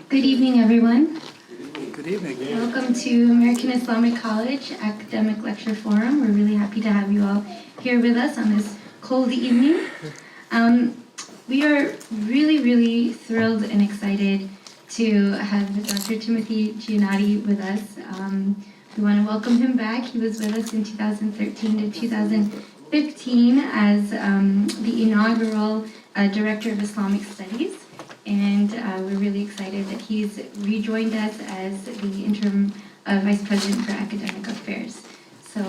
Good evening, everyone. Good evening. Welcome to American Islamic College Academic Lecture Forum. We're really happy to have you all here with us on this cold evening. We are really thrilled and excited to have Dr. Timothy Gianotti with us. We want to welcome him back. He was with us in 2013 to 2015 as the inaugural Director of Islamic Studies. And we're really excited that he's rejoined us as the Interim Vice President for Academic Affairs. So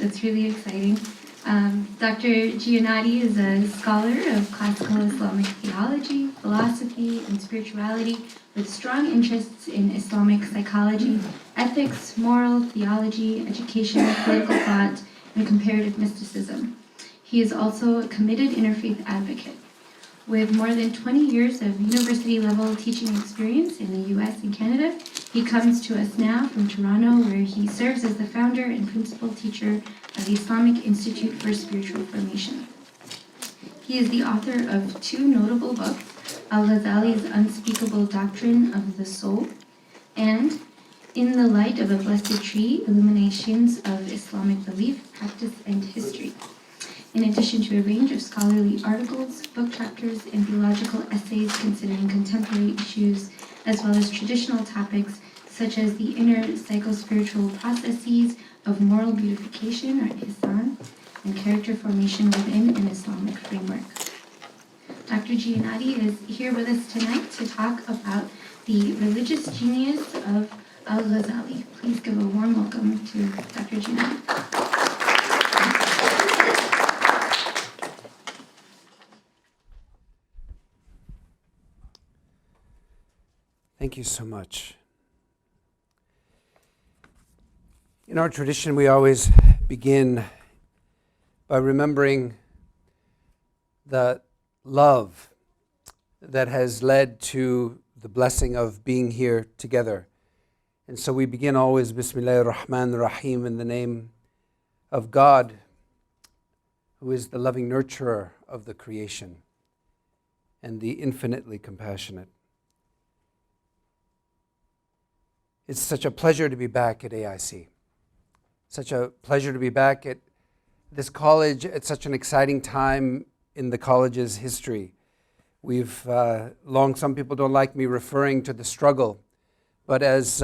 that's really exciting. Dr. Gianotti is a scholar of classical Islamic theology, philosophy, and spirituality with strong interests in Islamic psychology, ethics, moral theology, education, political thought, and comparative mysticism. He is also a committed interfaith advocate. With more than 20 years of university-level teaching experience in the US and Canada, he comes to us now from Toronto, where he serves as the founder and principal teacher of the Islamic Institute for Spiritual Formation. He is the author of two notable books, al-Ghazali's Unspeakable Doctrine of the Soul and In the Light of a Blessed Tree, Illuminations of Islamic Belief, Practice, and History, in addition to a range of scholarly articles, book chapters, and theological essays considering contemporary issues, as well as traditional topics such as the inner psychospiritual processes of moral beautification, or ihsan, and character formation within an Islamic framework. Dr. Gianotti is here with us tonight to talk about the religious genius of al-Ghazali. Please give a warm welcome to Dr. Gianotti. Thank you so much. In our tradition, we always begin by remembering the love that has led to the blessing of being here together. And so we begin always, Bismillahir Rahmanir Rahim, in the name of God, who is the loving nurturer of the creation and the infinitely compassionate. It's such a pleasure to be back at AIC. Such a pleasure to be back at this college at such an exciting time in the college's history. We've some people don't like me referring to the struggle, but as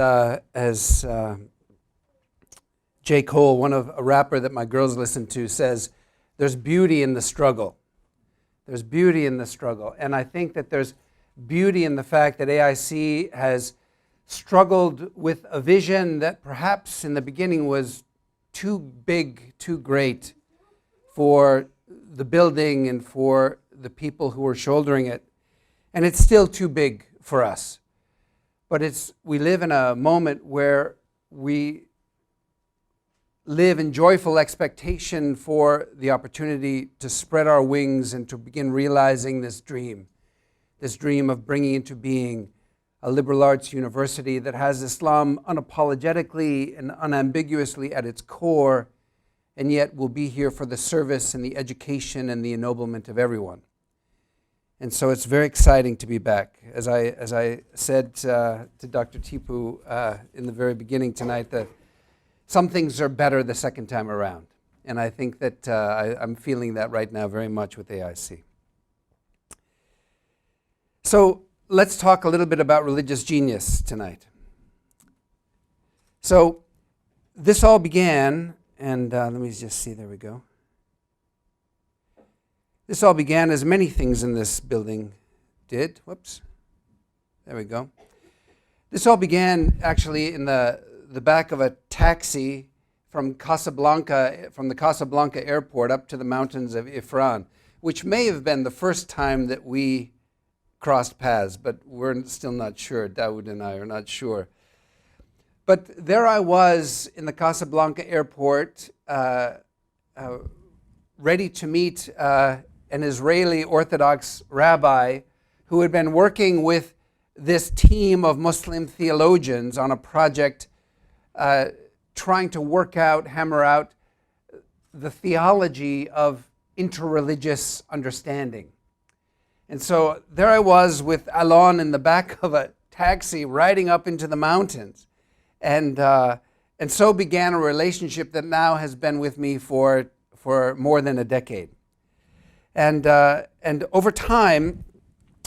J. Cole, a rapper that my girls listen to, says, there's beauty in the struggle. There's beauty in the struggle. And I think that there's beauty in the fact that AIC has struggled with a vision that perhaps in the beginning was too big, too great for the building and for the people who were shouldering it. And it's still too big for us. But we live in a moment where we live in joyful expectation for the opportunity to spread our wings and to begin realizing this dream of bringing into being a liberal arts university that has Islam unapologetically and unambiguously at its core, and yet will be here for the service and the education and the ennoblement of everyone. And so it's very exciting to be back. As I said to Dr. Tipu in the very beginning tonight, that some things are better the second time around. And I think that I'm feeling that right now very much with AIC. So let's talk a little bit about religious genius tonight. So this all began, and let me just see, there we go. This all began as many things in this building did. Whoops. There we go. This all began actually in the back of a taxi from the Casablanca airport up to the mountains of Ifran, which may have been the first time that we crossed paths, but we're still not sure. Dawood and I are not sure. But there I was in the Casablanca airport, ready to meet an Israeli Orthodox rabbi who had been working with this team of Muslim theologians on a project trying to hammer out the theology of interreligious understanding. And so there I was with Alon in the back of a taxi riding up into the mountains. And so began a relationship that now has been with me for more than a decade. And over time,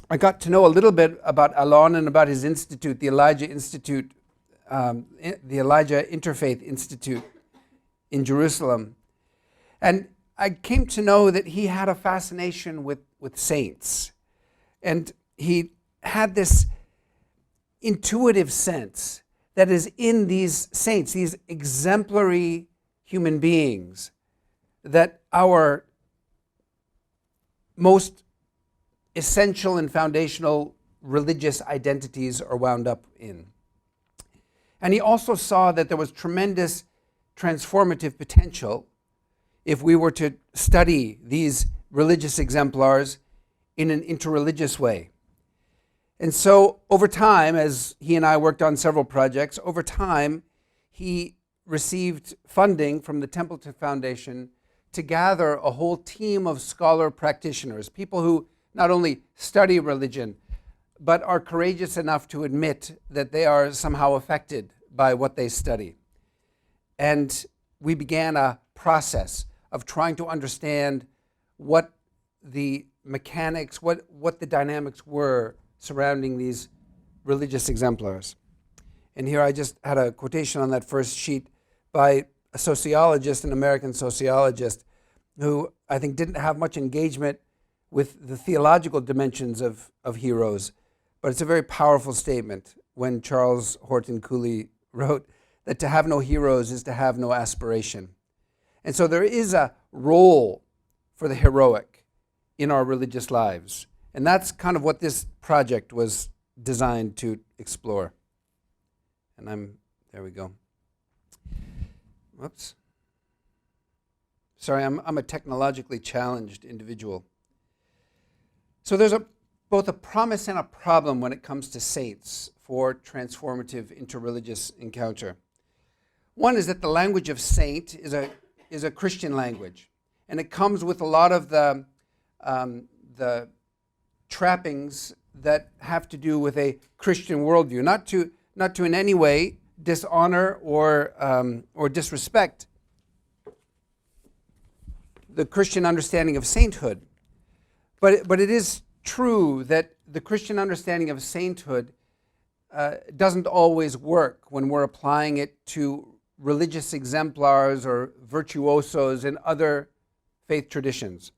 I got to know a little bit about Alon and about his institute, the Elijah Institute, the Elijah Interfaith Institute in Jerusalem. And I came to know that he had a fascination with saints. And he had this intuitive sense that is in these saints, these exemplary human beings, that our most essential and foundational religious identities are wound up in. And he also saw that there was tremendous transformative potential if we were to study these religious exemplars in an interreligious way. And so over time, as he and I worked on several projects, over time he received funding from the Templeton Foundation to gather a whole team of scholar practitioners, people who not only study religion, but are courageous enough to admit that they are somehow affected by what they study. And we began a process of trying to understand what the mechanics, what the dynamics were surrounding these religious exemplars. And here I just had a quotation on that first sheet by a sociologist, an American sociologist, who I think didn't have much engagement with the theological dimensions of heroes. But it's a very powerful statement when Charles Horton Cooley wrote that to have no heroes is to have no aspiration. And so there is a role for the heroic in our religious lives. And that's kind of what this project was designed to explore. And there we go. Whoops. Sorry, I'm a technologically challenged individual. So there's both a promise and a problem when it comes to saints for transformative interreligious encounter. One is that the language of saint is a Christian language, and it comes with a lot of the trappings that have to do with a Christian worldview, not to in any way dishonor or disrespect the Christian understanding of sainthood. But it is true that the Christian understanding of sainthood doesn't always work when we're applying it to religious exemplars or virtuosos in other faith traditions.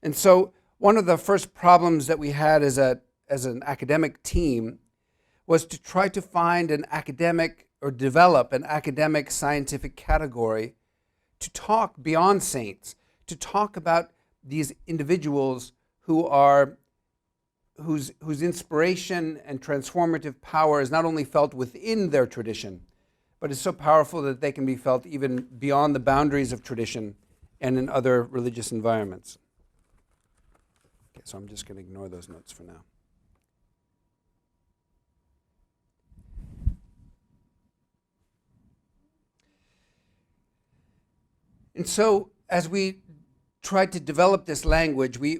And so one of the first problems that we had as an academic team was to try to find an academic or develop an academic scientific category to talk beyond saints, to talk about these individuals whose inspiration and transformative power is not only felt within their tradition, but is so powerful that they can be felt even beyond the boundaries of tradition and in other religious environments. Okay, so I'm just going to ignore those notes for now. And so as we tried to develop this language, we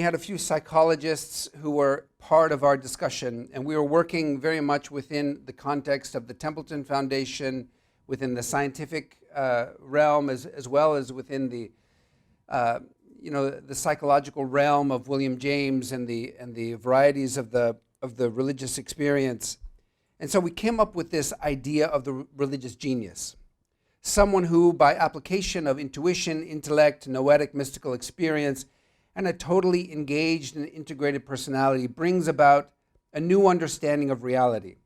had a few psychologists who were part of our discussion, and we were working very much within the context of the Templeton Foundation, within the scientific realm, as well as within the psychological realm of William James and the varieties of the religious experience. And so we came up with this idea of the religious genius. Someone who, by application of intuition, intellect, noetic, mystical experience, and a totally engaged and integrated personality, brings about a new understanding of reality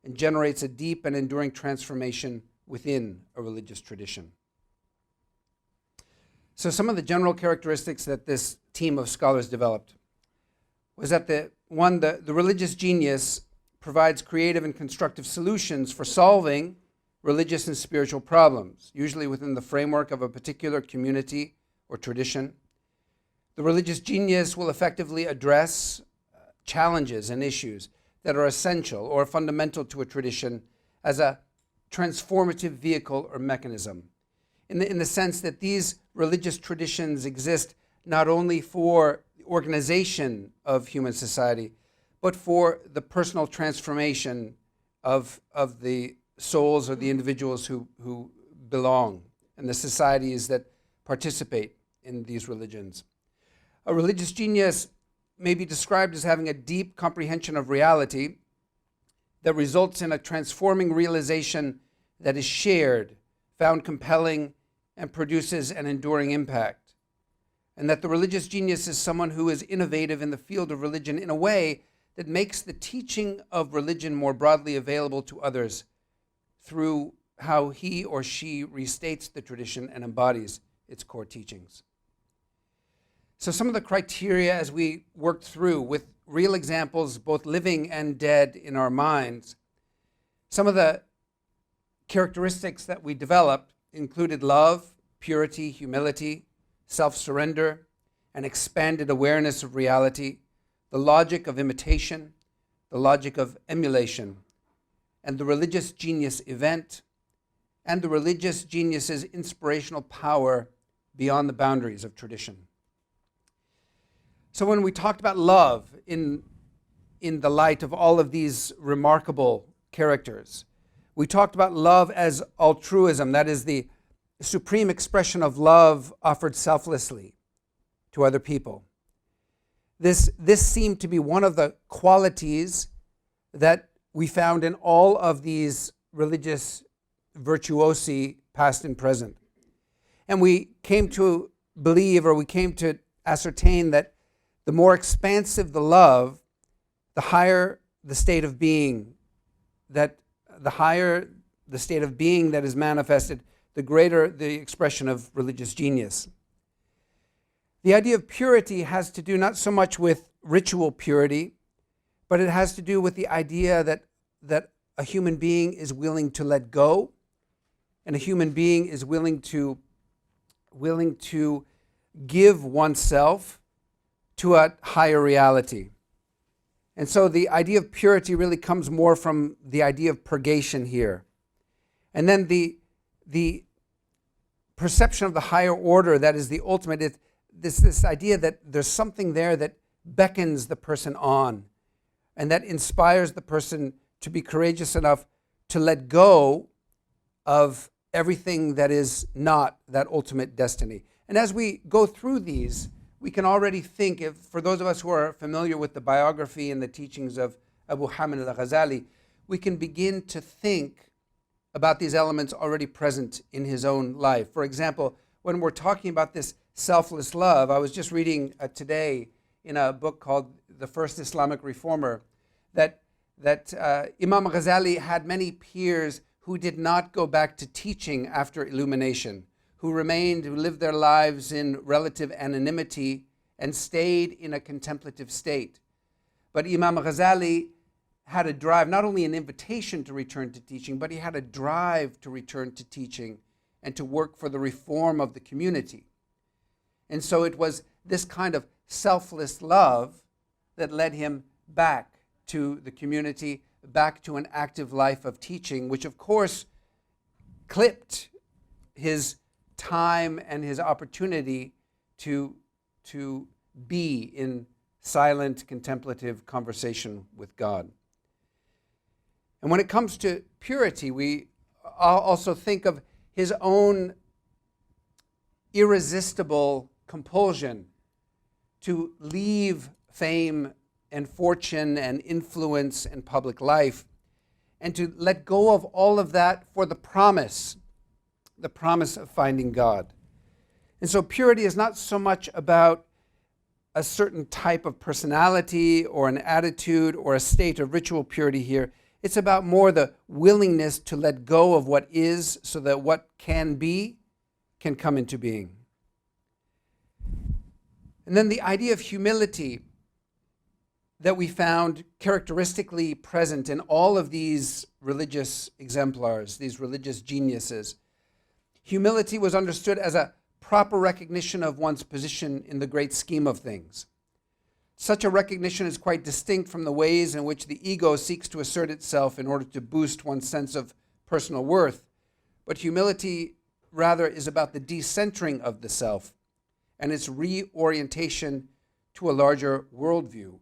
and generates a deep and enduring transformation within a religious tradition. So some of the general characteristics that this team of scholars developed was that the religious genius provides creative and constructive solutions for solving religious and spiritual problems, usually within the framework of a particular community or tradition. The religious genius will effectively address challenges and issues that are essential or fundamental to a tradition as a transformative vehicle or mechanism, in the sense that these religious traditions exist not only for the organization of human society, but for the personal transformation of the souls or the individuals who belong and the societies that participate in these religions. A religious genius may be described as having a deep comprehension of reality that results in a transforming realization that is shared, found compelling, and produces an enduring impact. And that the religious genius is someone who is innovative in the field of religion in a way that makes the teaching of religion more broadly available to others through how he or she restates the tradition and embodies its core teachings. So some of the criteria as we worked through with real examples, both living and dead in our minds, some of the characteristics that we developed included love, purity, humility, self-surrender, an expanded awareness of reality, the logic of imitation, the logic of emulation, and the religious genius event, and the religious genius's inspirational power beyond the boundaries of tradition. So when we talked about love in the light of all of these remarkable characters, we talked about love as altruism, that is the supreme expression of love offered selflessly to other people. This seemed to be one of the qualities that we found in all of these religious virtuosi, past and present. And we came to believe, or we came to ascertain, that the more expansive the love, the higher the state of being, that the higher the state of being that is manifested, the greater the expression of religious genius. The idea of purity has to do not so much with ritual purity, but it has to do with the idea that a human being is willing to let go, and a human being is willing to give oneself to a higher reality. And so the idea of purity really comes more from the idea of purgation here. And then the perception of the higher order, that is the ultimate, this idea that there's something there that beckons the person on and that inspires the person to be courageous enough to let go of everything that is not that ultimate destiny. And as we go through these, we can already think, for those of us who are familiar with the biography and the teachings of Abu Hamid al-Ghazali, we can begin to think about these elements already present in his own life. For example, when we're talking about this selfless love, I was just reading today in a book called The First Islamic Reformer that Imam Ghazali had many peers who did not go back to teaching after illumination, who lived their lives in relative anonymity and stayed in a contemplative state. But Imam Ghazali had a drive, not only an invitation to return to teaching, but he had a drive to return to teaching and to work for the reform of the community. And so it was this kind of selfless love that led him back to the community, back to an active life of teaching, which of course clipped his time and his opportunity to be in silent, contemplative conversation with God. And when it comes to purity, we also think of his own irresistible compulsion to leave fame and fortune and influence and public life and to let go of all of that for the promise of finding God. And so purity is not so much about a certain type of personality or an attitude or a state of ritual purity here. It's about more the willingness to let go of what is so that what can be can come into being. And then the idea of humility that we found characteristically present in all of these religious exemplars, these religious geniuses. Humility was understood as a proper recognition of one's position in the great scheme of things. Such a recognition is quite distinct from the ways in which the ego seeks to assert itself in order to boost one's sense of personal worth. But humility, rather, is about the decentering of the self and its reorientation to a larger worldview,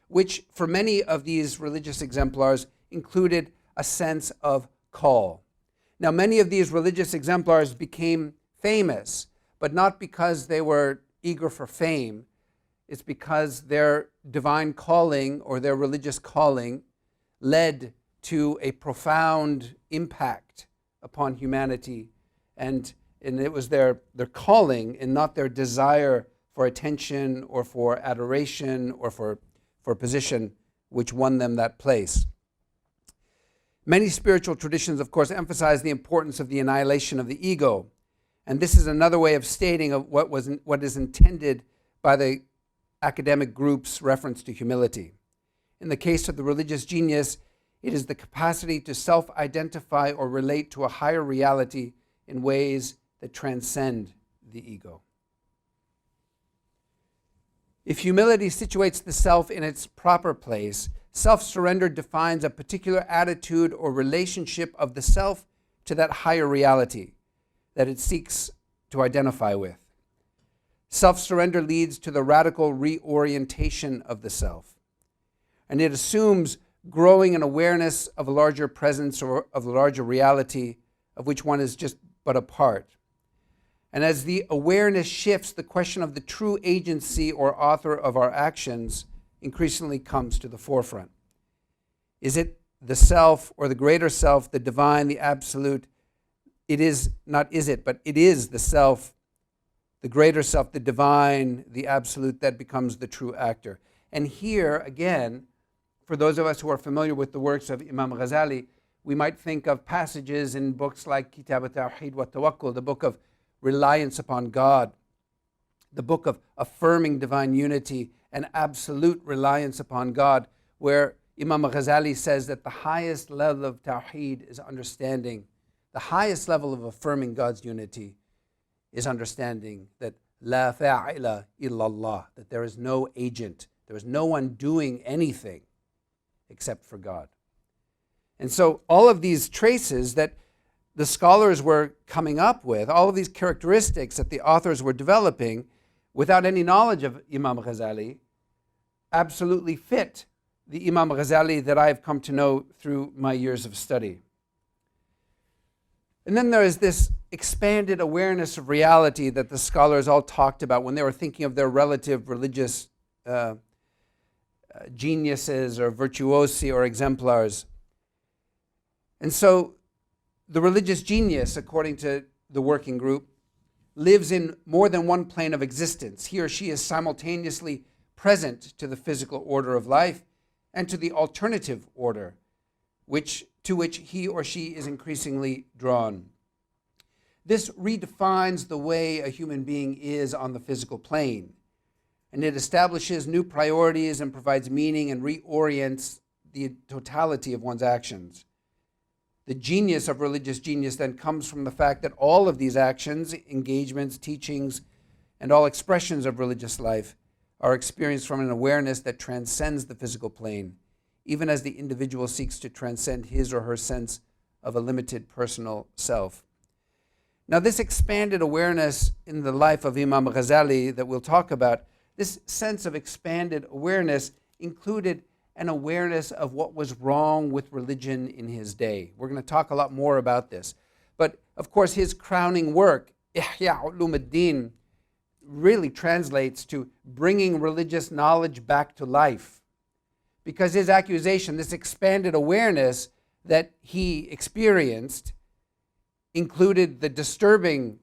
which for many of these religious exemplars included a sense of call. Now, many of these religious exemplars became famous, but not because they were eager for fame. It's because their divine calling or their religious calling led to a profound impact upon humanity, and it was their calling and not their desire for attention or for adoration or for position which won them that place. Many spiritual traditions, of course, emphasize the importance of the annihilation of the ego, and this is another way of stating of what is intended by the academic group's reference to humility. In the case of the religious genius, it is the capacity to self-identify or relate to a higher reality in ways that transcend the ego. If humility situates the self in its proper place, self-surrender defines a particular attitude or relationship of the self to that higher reality that it seeks to identify with. Self-surrender leads to the radical reorientation of the self, and it assumes growing an awareness of a larger presence or of a larger reality of which one is just but a part. And as the awareness shifts, the question of the true agency or author of our actions increasingly comes to the forefront. Is it the self or the greater self, the divine, the absolute? It is not is it, but it is the self, the greater self, the divine, the absolute that becomes the true actor. And here, again, for those of us who are familiar with the works of Imam Ghazali, we might think of passages in books like Kitab al-Tawheed wa Tawakkul, the book of reliance upon God, the book of affirming divine unity and absolute reliance upon God, where Imam Ghazali says that the highest level of Tawheed is understanding, the highest level of affirming God's unity is understanding that La fa'ila illallah, that there is no agent, there is no one doing anything except for God. And so all of these traces that the scholars were coming up with, all of these characteristics that the authors were developing without any knowledge of Imam Ghazali, absolutely fit the Imam Ghazali that I have come to know through my years of study. And then there is this expanded awareness of reality that the scholars all talked about when they were thinking of their relative religious geniuses or virtuosi or exemplars. And so the religious genius, according to the working group, lives in more than one plane of existence. He or she is simultaneously present to the physical order of life and to the alternative order, to which he or she is increasingly drawn. This redefines the way a human being is on the physical plane, and it establishes new priorities and provides meaning and reorients the totality of one's actions. The genius of religious genius then comes from the fact that all of these actions, engagements, teachings, and all expressions of religious life are experienced from an awareness that transcends the physical plane, even as the individual seeks to transcend his or her sense of a limited personal self. Now, this expanded awareness in the life of Imam Ghazali that we'll talk about, this sense of expanded awareness included an awareness of what was wrong with religion in his day. We're going to talk a lot more about this. But, of course, his crowning work, Ihya Ulumuddin, really translates to bringing religious knowledge back to life. Because his accusation, this expanded awareness that he experienced, included the disturbing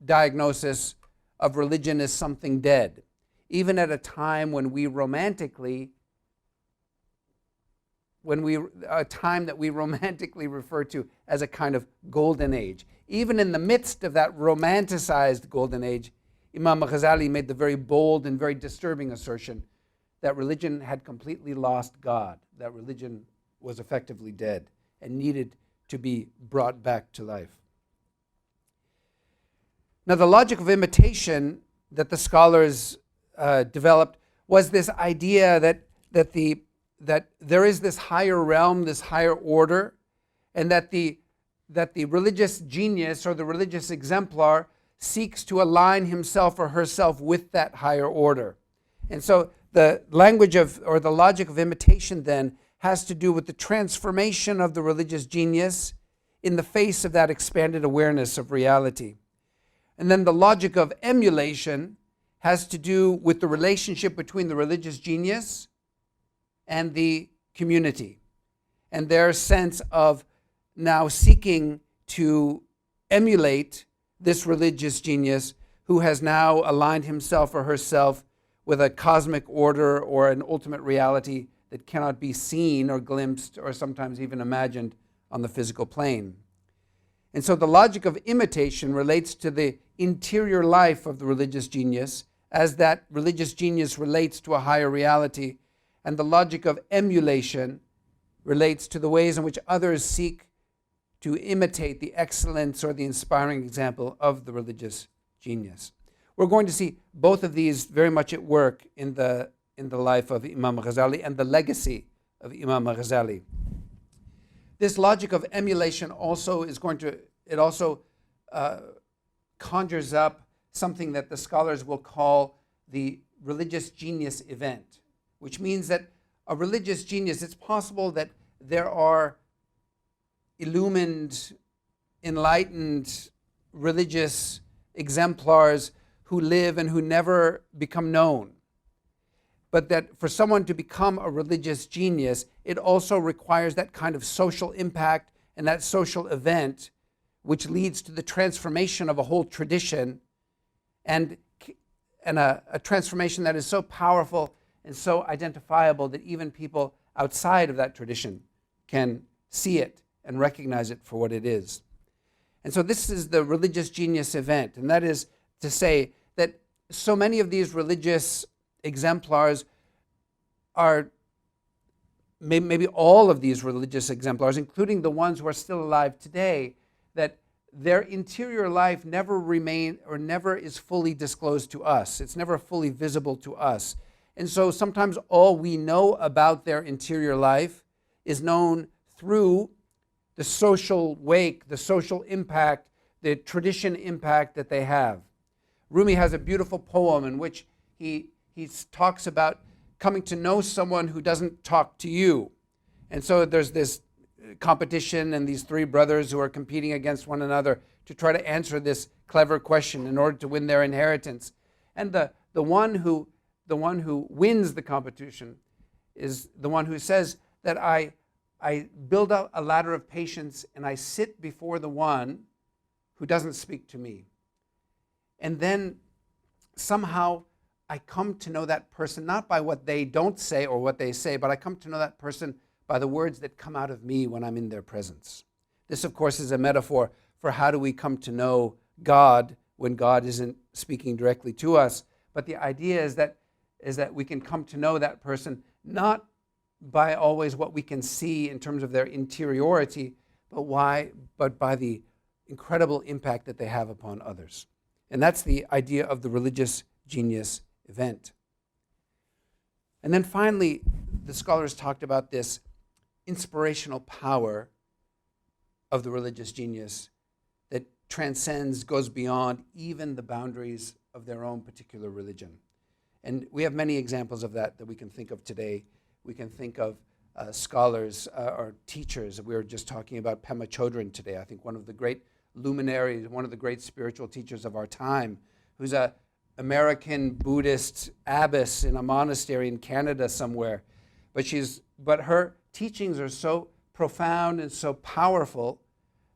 diagnosis of religion as something dead, even at a time when a time that we romantically refer to as a kind of golden age. Even in the midst of that romanticized golden age, Imam Ghazali made the very bold and very disturbing assertion that religion had completely lost God, that religion was effectively dead and needed to be brought back to life. Now, the logic of imitation that the scholars developed was this idea that there is this higher realm, this higher order, and that the religious genius or the religious exemplar seeks to align himself or herself with that higher order. And so the language of, or the logic of imitation then has to do with the transformation of the religious genius in the face of that expanded awareness of reality. And then the logic of emulation has to do with the relationship between the religious genius and the community, and their sense of now seeking to emulate this religious genius who has now aligned himself or herself with a cosmic order or an ultimate reality that cannot be seen or glimpsed or sometimes even imagined on the physical plane. And so the logic of imitation relates to the interior life of the religious genius as that religious genius relates to a higher reality, and the logic of emulation relates to the ways in which others seek to imitate the excellence or the inspiring example of the religious genius. We're going to see both of these very much at work in the life of Imam Ghazali and the legacy of Imam Ghazali. This logic of emulation also conjures up something that the scholars will call the religious genius event, which means that a religious genius, it's possible that there are illumined, enlightened religious exemplars who live and who never become known. But that for someone to become a religious genius, it also requires that kind of social impact and that social event which leads to the transformation of a whole tradition and a transformation that is so powerful and so identifiable that even people outside of that tradition can see it and recognize it for what it is. And so this is the religious genius event, and that is to say that so many of these religious exemplars are, maybe all of these religious exemplars, including the ones who are still alive today, that their interior life never is fully disclosed to us. It's never fully visible to us. And so sometimes all we know about their interior life is known through the social wake, the social impact, the tradition impact that they have. Rumi has a beautiful poem in which he talks about coming to know someone who doesn't talk to you. And so there's this competition and these three brothers who are competing against one another to try to answer this clever question in order to win their inheritance. And the one who wins the competition is the one who says that I build out a ladder of patience and I sit before the one who doesn't speak to me. And then somehow I come to know that person, not by what they don't say or what they say, but I come to know that person by the words that come out of me when I'm in their presence. This, of course, is a metaphor for how do we come to know God when God isn't speaking directly to us. But the idea is that we can come to know that person not by always what we can see in terms of their interiority, but by the incredible impact that they have upon others. And that's the idea of the religious genius event. And then finally, the scholars talked about this inspirational power of the religious genius that transcends, goes beyond even the boundaries of their own particular religion. And we have many examples of that we can think of today. We can think of scholars or teachers. We were just talking about Pema Chodron today, I think one of the great luminaries, one of the great spiritual teachers of our time, who's an American Buddhist abbess in a monastery in Canada somewhere. But her teachings are so profound and so powerful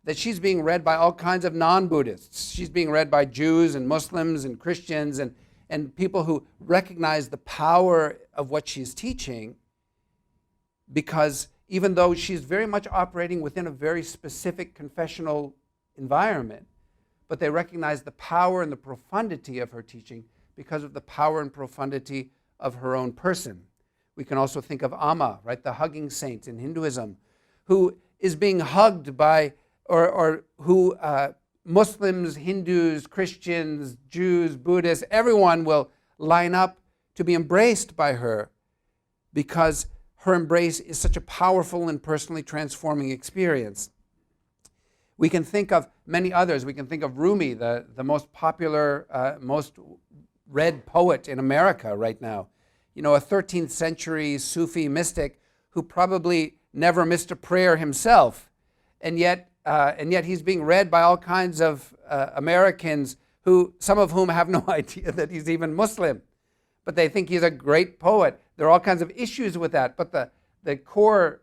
that she's being read by all kinds of non-Buddhists. She's being read by Jews and Muslims and Christians and people who recognize the power of what she's teaching, because even though she's very much operating within a very specific confessional environment, but they recognize the power and the profundity of her teaching because of the power and profundity of her own person. We can also think of Amma, right, the hugging saint in Hinduism, who is being hugged by, or who Muslims, Hindus, Christians, Jews, Buddhists, everyone will line up to be embraced by her because her embrace is such a powerful and personally transforming experience. We can think of many others. We can think of Rumi, the most popular, most read poet in America right now. a 13th century Sufi mystic who probably never missed a prayer himself, and yet he's being read by all kinds of Americans some of whom have no idea that he's even Muslim, but they think he's a great poet. There are all kinds of issues with that, but the core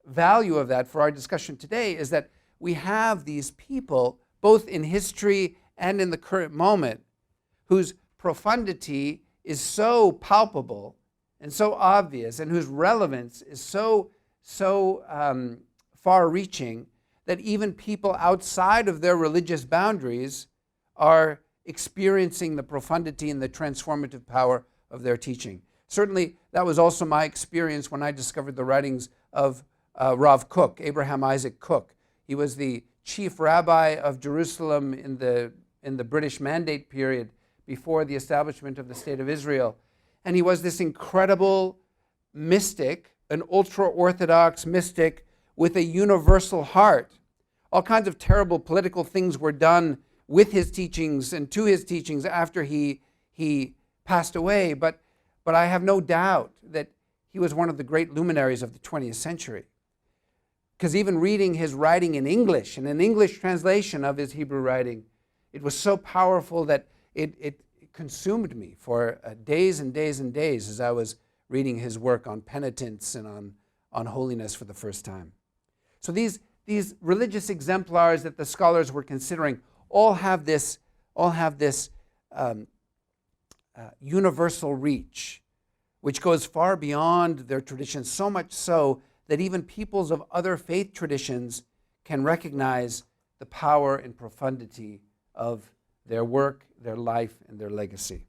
value of that for our discussion today is that we have these people, both in history and in the current moment, whose profundity is so palpable and so obvious, and whose relevance is so far-reaching that even people outside of their religious boundaries are experiencing the profundity and the transformative power of their teaching. Certainly, that was also my experience when I discovered the writings of Rav Kook, Abraham Isaac Kook. He was the chief rabbi of Jerusalem in the British Mandate period before the establishment of the State of Israel. And he was this incredible mystic, an ultra-Orthodox mystic with a universal heart. All kinds of terrible political things were done with his teachings and to his teachings after he passed away, but I have no doubt that he was one of the great luminaries of the 20th century. Because even reading his writing in English, and an English translation of his Hebrew writing, it was so powerful that it consumed me for days and days and days as I was reading his work on penitence and on holiness for the first time. So these religious exemplars that the scholars were considering all have this universal reach, which goes far beyond their tradition, so much so that even peoples of other faith traditions can recognize the power and profundity of their work, their life, and their legacy.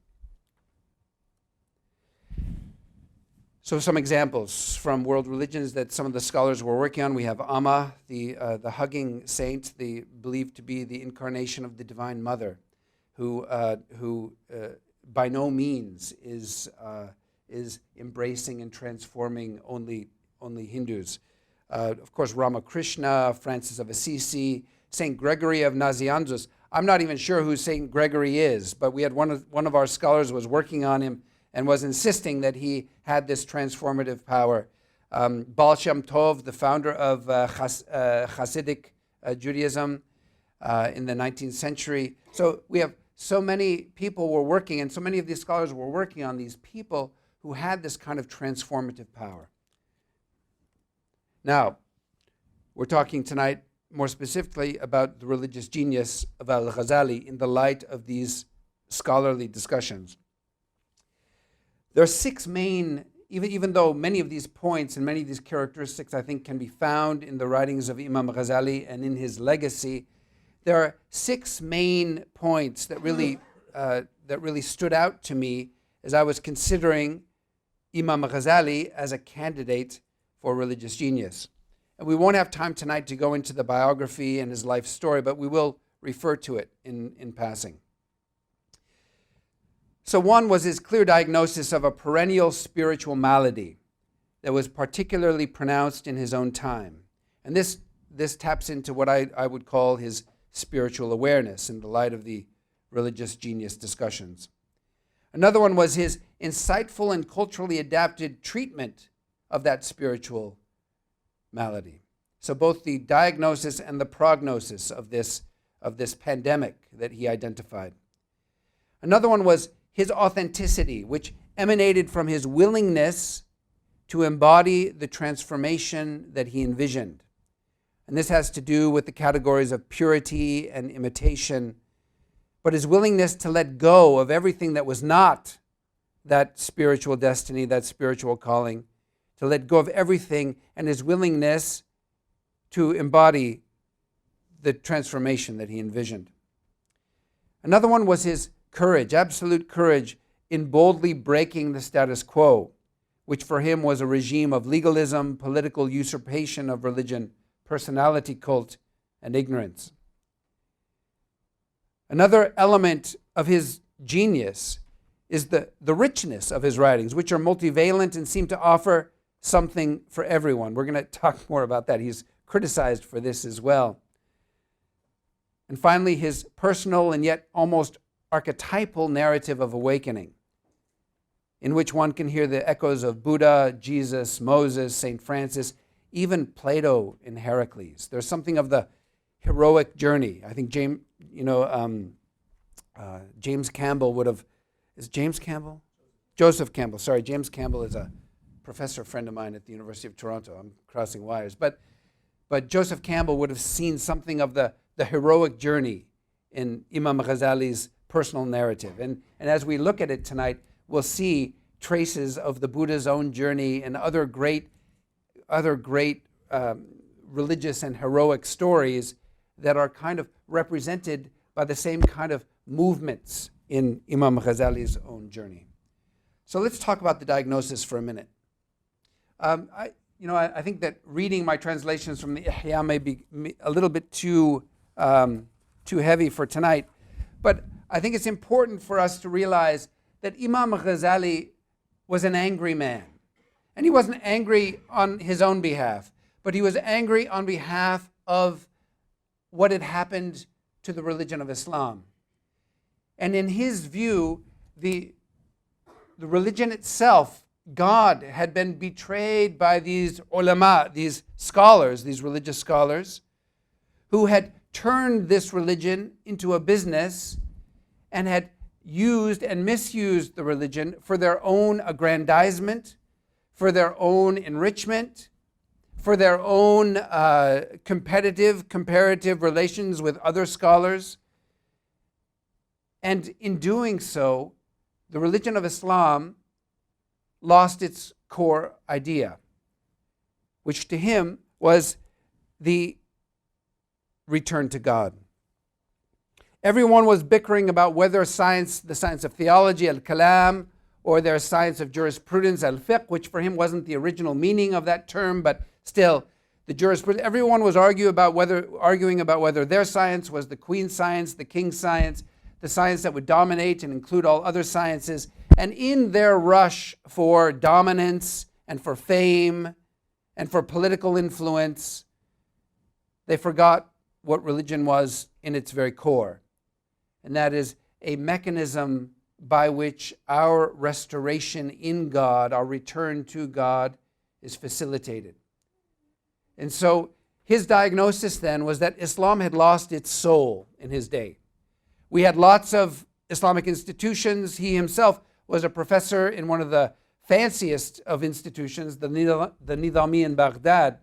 So some examples from world religions that some of the scholars were working on. We have Amma, the hugging saint, believed to be the incarnation of the Divine Mother, who by no means is embracing and transforming only Hindus. Of course, Ramakrishna, Francis of Assisi, Saint Gregory of Nazianzus. I'm not even sure who Saint Gregory is, but we had one of our scholars was working on him and was insisting that he had this transformative power. Baal Shem Tov, the founder of Hasidic Judaism in the 19th century. So we have so many people were working, and so many of these scholars were working on these people who had this kind of transformative power. Now, we're talking tonight more specifically about the religious genius of al-Ghazali in the light of these scholarly discussions. There are six main, even though many of these points and many of these characteristics I think can be found in the writings of Imam Ghazali and in his legacy, there are six main points that really stood out to me as I was considering Imam Ghazali as a candidate for religious genius. And we won't have time tonight to go into the biography and his life story, but we will refer to it in passing. So one was his clear diagnosis of a perennial spiritual malady that was particularly pronounced in his own time. And this taps into what I would call his spiritual awareness in the light of the religious genius discussions. Another one was his insightful and culturally adapted treatment of that spiritual malady. So both the diagnosis and the prognosis of this pandemic that he identified. Another one was his authenticity, which emanated from his willingness to embody the transformation that he envisioned. And this has to do with the categories of purity and imitation, but his willingness to let go of everything that was not that spiritual destiny, that spiritual calling, to let go of everything, and his willingness to embody the transformation that he envisioned. Another one was his courage, absolute courage, in boldly breaking the status quo, which for him was a regime of legalism, political usurpation of religion, personality cult, and ignorance. Another element of his genius is the richness of his writings, which are multivalent and seem to offer something for everyone. We're going to talk more about that. He's criticized for this as well. And finally, his personal and yet almost archetypal narrative of awakening, in which one can hear the echoes of Buddha, Jesus, Moses, St. Francis, even Plato in Heracles. There's something of the heroic journey. I think James Campbell would have, is James Campbell? Joseph Campbell, sorry. James Campbell is a professor friend of mine at the University of Toronto. I'm crossing wires. But Joseph Campbell would have seen something of the heroic journey in Imam Ghazali's personal narrative. And as we look at it tonight, we'll see traces of the Buddha's own journey and other great religious and heroic stories that are kind of represented by the same kind of movements in Imam Ghazali's own journey. So let's talk about the diagnosis for a minute. I think that reading my translations from the Ihya may be a little bit too heavy for tonight, but I think it's important for us to realize that Imam Ghazali was an angry man. And he wasn't angry on his own behalf, but he was angry on behalf of what had happened to the religion of Islam. And in his view, the religion itself, God, had been betrayed by these ulama, these scholars, these religious scholars, who had turned this religion into a business and had used and misused the religion for their own aggrandizement, for their own enrichment, for their own comparative relations with other scholars. And in doing so, the religion of Islam lost its core idea, which to him was the return to God. Everyone was bickering about whether science, the science of theology, al-kalam, or their science of jurisprudence, al-fiqh, which for him wasn't the original meaning of that term, but still, the jurisprudence. Everyone was arguing about whether their science was the queen's science, the king's science, the science that would dominate and include all other sciences. And in their rush for dominance and for fame and for political influence, they forgot what religion was in its very core. And that is a mechanism by which our restoration in God, our return to God, is facilitated. And so his diagnosis then was that Islam had lost its soul in his day. We had lots of Islamic institutions. He himself was a professor in one of the fanciest of institutions, the Nizami in Baghdad.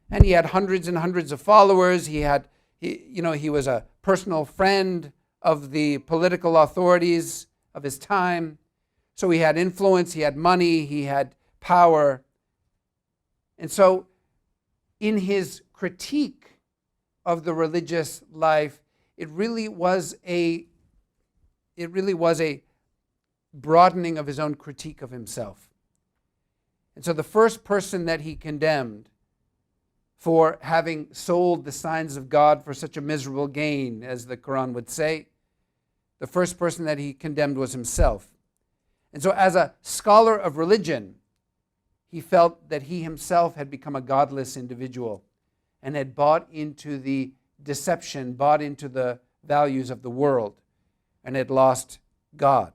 And he had hundreds and hundreds of followers. He was a personal friend of the political authorities of his time. So he had influence, he had money, he had power. And so in his critique of the religious life, it really was a broadening of his own critique of himself. And so the first person that he condemned for having sold the signs of God for such a miserable gain, as the Quran would say, the first person that he condemned was himself. And so as a scholar of religion, he felt that he himself had become a godless individual and had bought into the deception, bought into the values of the world, and had lost God.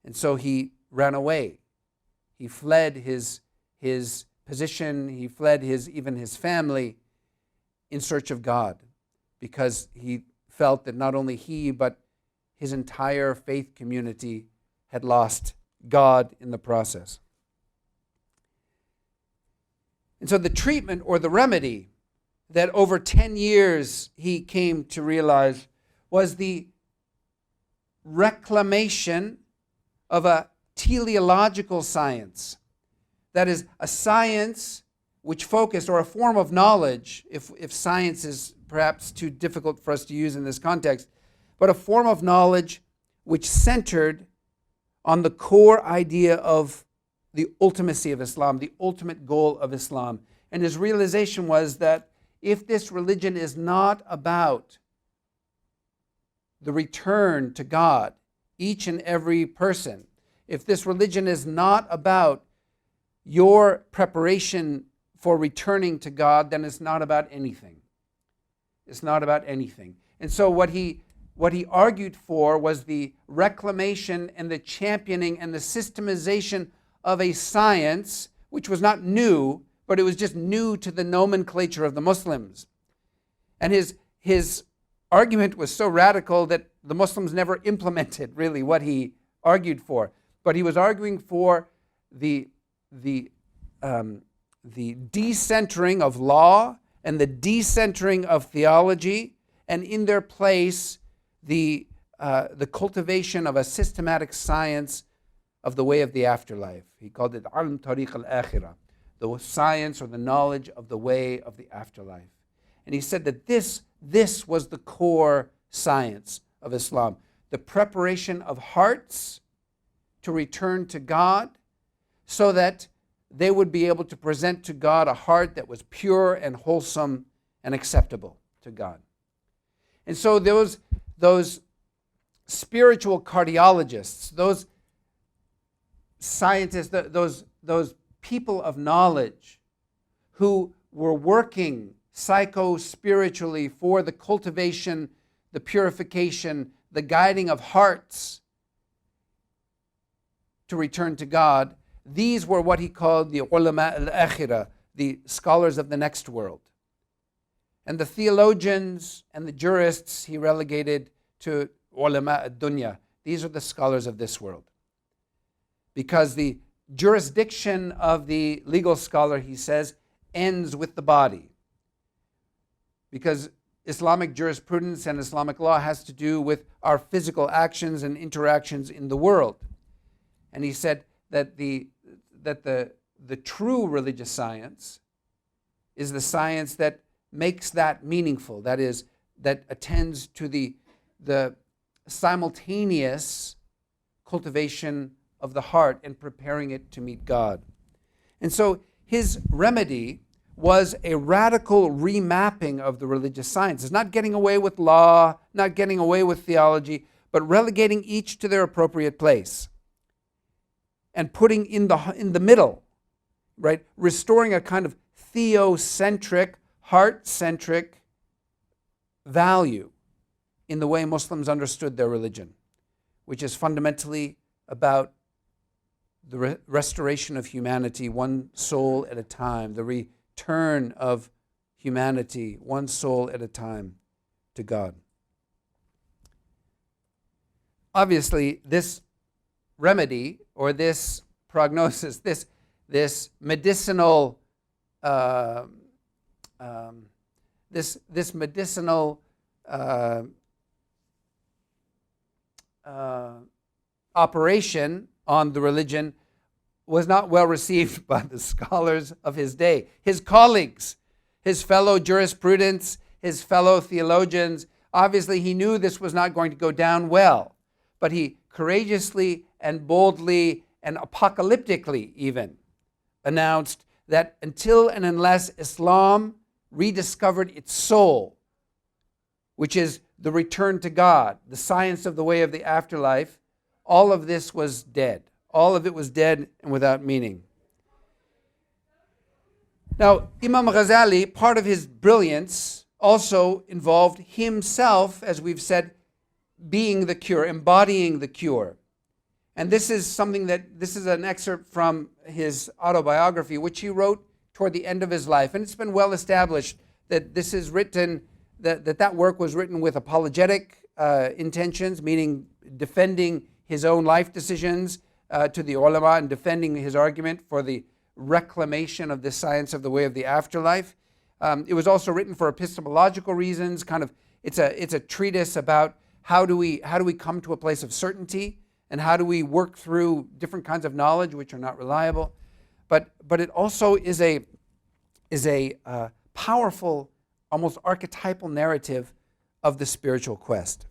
And so he ran away. He fled his position, he fled even his family in search of God, because he felt that not only he, but his entire faith community had lost God in the process. And so the treatment or the remedy that over 10 years he came to realize was the reclamation of a teleological science. That is, a science which focused, or a form of knowledge, if science is perhaps too difficult for us to use in this context, but a form of knowledge which centered on the core idea of the ultimacy of Islam, the ultimate goal of Islam. And his realization was that if this religion is not about the return to God, each and every person, if this religion is not about your preparation for returning to God, then it's not about anything. It's not about anything. And so what he what he argued for was the reclamation and the championing and the systemization of a science which was not new, but it was just new to the nomenclature of the Muslims. And his argument was so radical that the Muslims never implemented really what he argued for. But he was arguing for the decentering of law and the decentering of theology, and in their place the cultivation of a systematic science of the way of the afterlife. He called it Alm Tariq al-Akhirah, the science or the knowledge of the way of the afterlife. And he said that this was the core science of Islam, the preparation of hearts to return to God so that they would be able to present to God a heart that was pure and wholesome and acceptable to God. And so those spiritual cardiologists, those scientists, those people of knowledge who were working psycho-spiritually for the cultivation, the purification, the guiding of hearts to return to God, these were what he called the ulama al-akhirah, the scholars of the next world. And the theologians and the jurists he relegated to ulama ad-dunya. These are the scholars of this world. Because the jurisdiction of the legal scholar, he says, ends with the body. Because Islamic jurisprudence and Islamic law has to do with our physical actions and interactions in the world. And he said that the true religious science is the science that makes that meaningful, that is, that attends to the simultaneous cultivation of the heart and preparing it to meet God. And so his remedy was a radical remapping of the religious sciences, not getting away with law, not getting away with theology, but relegating each to their appropriate place and putting in the middle, right? Restoring a kind of theocentric, heart-centric value in the way Muslims understood their religion, which is fundamentally about the restoration of humanity, one soul at a time, the return of humanity, one soul at a time, to God. Obviously, this remedy or this prognosis, this medicinal operation on the religion was not well received by the scholars of his day. His colleagues, his fellow jurisprudents, his fellow theologians, obviously he knew this was not going to go down well, but he courageously and boldly and apocalyptically even announced that until and unless Islam rediscovered its soul, which is the return to God, the science of the way of the afterlife, all of this was dead. All of it was dead and without meaning. Now, Imam Ghazali, part of his brilliance, also involved himself, as we've said, being the cure, embodying the cure. And this is an excerpt from his autobiography, which he wrote toward the end of his life. And it's been well established that this is written, that work was written with apologetic intentions, meaning defending his own life decisions to the ulama and defending his argument for the reclamation of the science of the way of the afterlife. It was also written for epistemological reasons. It's a treatise about how do we come to a place of certainty and how do we work through different kinds of knowledge which are not reliable. But it also is a powerful, almost archetypal narrative of the spiritual quest.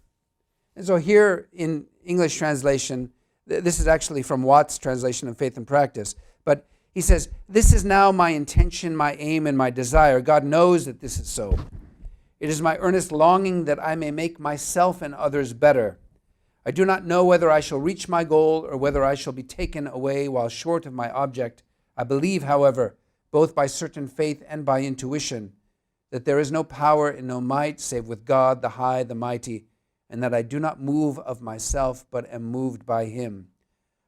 And so here in English translation, this is actually from Watt's translation of Faith and Practice, but he says, "This is now my intention, my aim, and my desire. God knows that this is so. It is my earnest longing that I may make myself and others better. I do not know whether I shall reach my goal or whether I shall be taken away while short of my object. I believe, however, both by certain faith and by intuition, that there is no power and no might save with God, the high, the mighty, and that I do not move of myself, but am moved by him.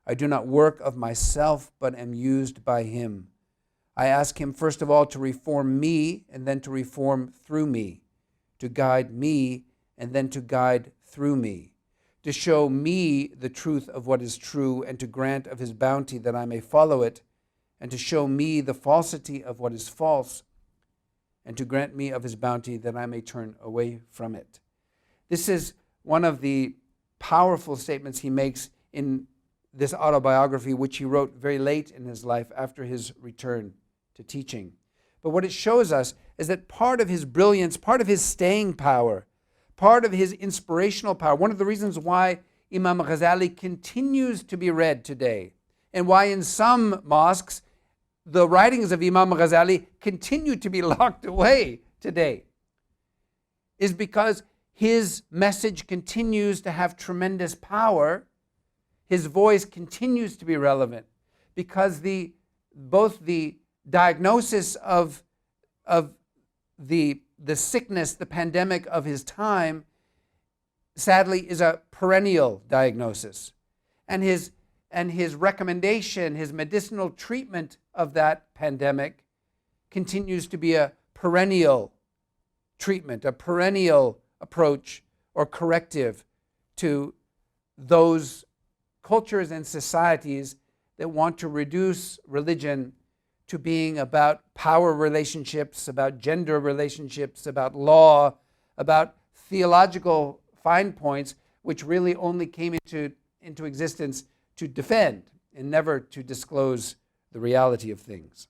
I do not work of myself, but am used by him. I ask him, first of all, to reform me, and then to reform through me, to guide me, and then to guide through me, to show me the truth of what is true, and to grant of his bounty that I may follow it, and to show me the falsity of what is false, and to grant me of his bounty that I may turn away from it. This is one of the powerful statements he makes in this autobiography, which he wrote very late in his life after his return to teaching. But what it shows us is that part of his brilliance, part of his staying power, part of his inspirational power, one of the reasons why Imam Ghazali continues to be read today, and why in some mosques the writings of Imam Ghazali continue to be locked away today, is because his message continues to have tremendous power. His voice continues to be relevant, because both the diagnosis of the sickness, the pandemic of his time, sadly is a perennial diagnosis. And his recommendation, his medicinal treatment of that pandemic continues to be a perennial treatment, a perennial approach or corrective to those cultures and societies that want to reduce religion to being about power relationships, about gender relationships, about law, about theological fine points, which really only came into existence to defend and never to disclose the reality of things.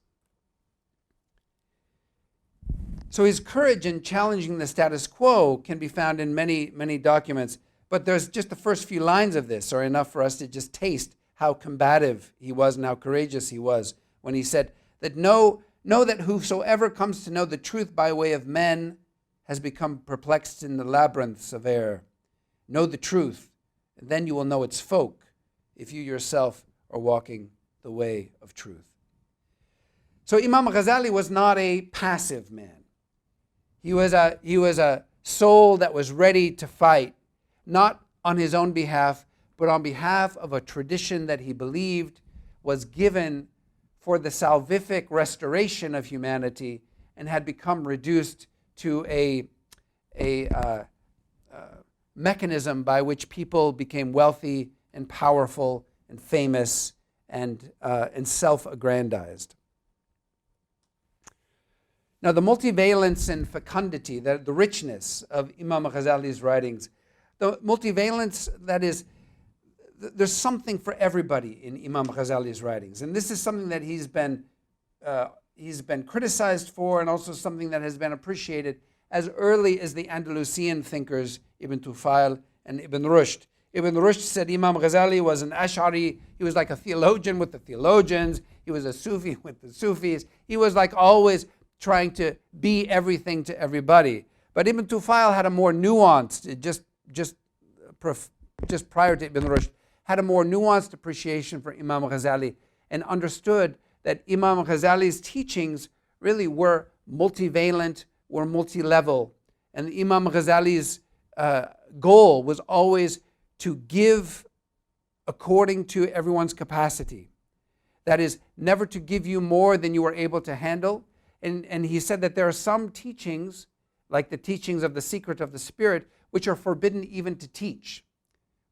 So his courage in challenging the status quo can be found in many, many documents, but there's just the first few lines of this are enough for us to just taste how combative he was and how courageous he was when he said that know that whosoever comes to know the truth by way of men has become perplexed in the labyrinths of air. Know the truth, and then you will know its folk, if you yourself are walking the way of truth. So Imam Ghazali was not a passive man. He was a soul that was ready to fight, not on his own behalf, but on behalf of a tradition that he believed was given for the salvific restoration of humanity and had become reduced to a mechanism by which people became wealthy and powerful and famous and self-aggrandized. Now, the multivalence and fecundity, the richness of Imam Ghazali's writings, the multivalence, that is, there's something for everybody in Imam Ghazali's writings. And this is something that he's been criticized for, and also something that has been appreciated as early as the Andalusian thinkers, Ibn Tufayl and Ibn Rushd. Ibn Rushd said Imam Ghazali was an Ash'ari. He was like a theologian with the theologians. He was a Sufi with the Sufis. He was like always trying to be everything to everybody. But Ibn Tufayl had a more nuanced, just prior to Ibn Rushd, had a more nuanced appreciation for Imam Ghazali and understood that Imam Ghazali's teachings really were multivalent, were multi-level. And Imam Ghazali's goal was always to give according to everyone's capacity. That is, never to give you more than you are able to handle. And he said that there are some teachings, like the teachings of the secret of the Spirit, which are forbidden even to teach,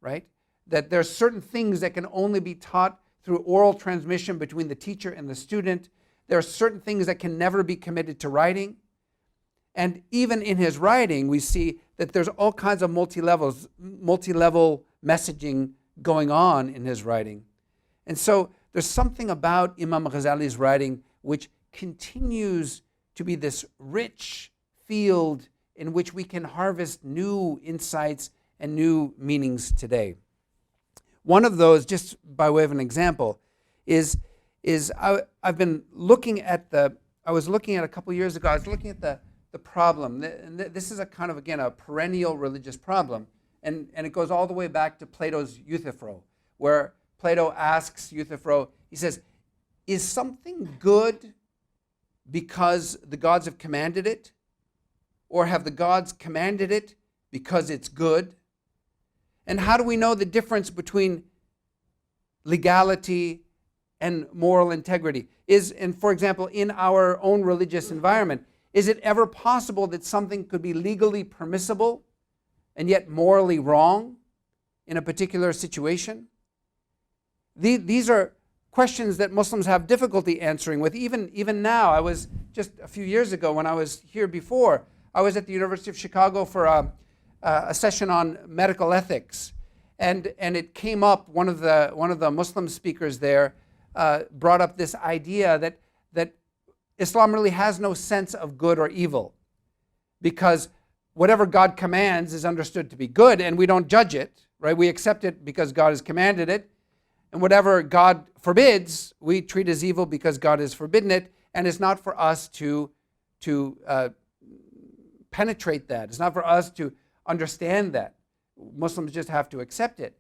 right? That there are certain things that can only be taught through oral transmission between the teacher and the student. There are certain things that can never be committed to writing. And even in his writing, we see that there's all kinds of multi-level messaging going on in his writing. And so there's something about Imam Ghazali's writing which continues to be this rich field in which we can harvest new insights and new meanings today. One of those, just by way of an example, is I've been looking at I was looking at a couple years ago, I was looking at the problem. And this is a kind of, again, a perennial religious problem. And it goes all the way back to Plato's Euthyphro, where Plato asks Euthyphro, he says, is something good because the gods have commanded it? Or have the gods commanded it because it's good? And how do we know the difference between legality and moral integrity? And for example, in our own religious environment, is it ever possible that something could be legally permissible and yet morally wrong in a particular situation? These are questions that Muslims have difficulty answering with. Even now, I was just a few years ago when I was here before, I was at the University of Chicago for a session on medical ethics, and it came up. One of the Muslim speakers there brought up this idea that Islam really has no sense of good or evil, because whatever God commands is understood to be good, and we don't judge it, right? We accept it because God has commanded it. And whatever God forbids, we treat as evil because God has forbidden it, and it's not for us to penetrate that. It's not for us to understand that. Muslims just have to accept it.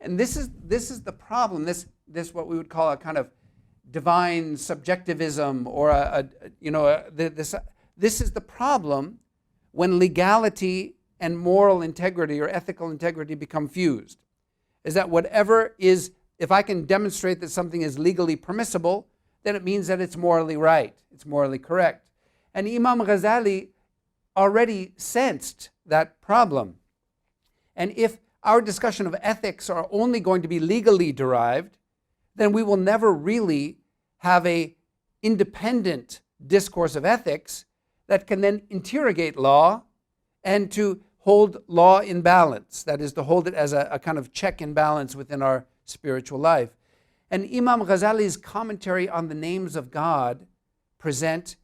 And this is the problem. This what we would call a kind of divine subjectivism, or this is the problem when legality and moral integrity or ethical integrity become fused. Is that whatever is, if I can demonstrate that something is legally permissible, then it means that it's morally right, it's morally correct. And Imam Ghazali already sensed that problem. And if our discussion of ethics are only going to be legally derived, then we will never really have an independent discourse of ethics that can then interrogate law and to hold law in balance. That is, to hold it as a kind of check and balance within our spiritual life. And Imam Ghazali's commentary on the names of God present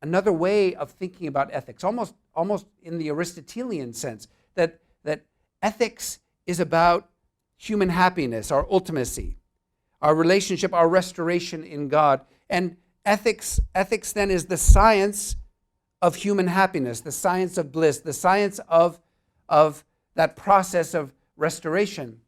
another way of thinking about ethics, almost in the Aristotelian sense, that ethics is about human happiness, our ultimacy, our relationship, our restoration in God. And ethics then is the science of human happiness, the science of bliss, the science of that process of restoration.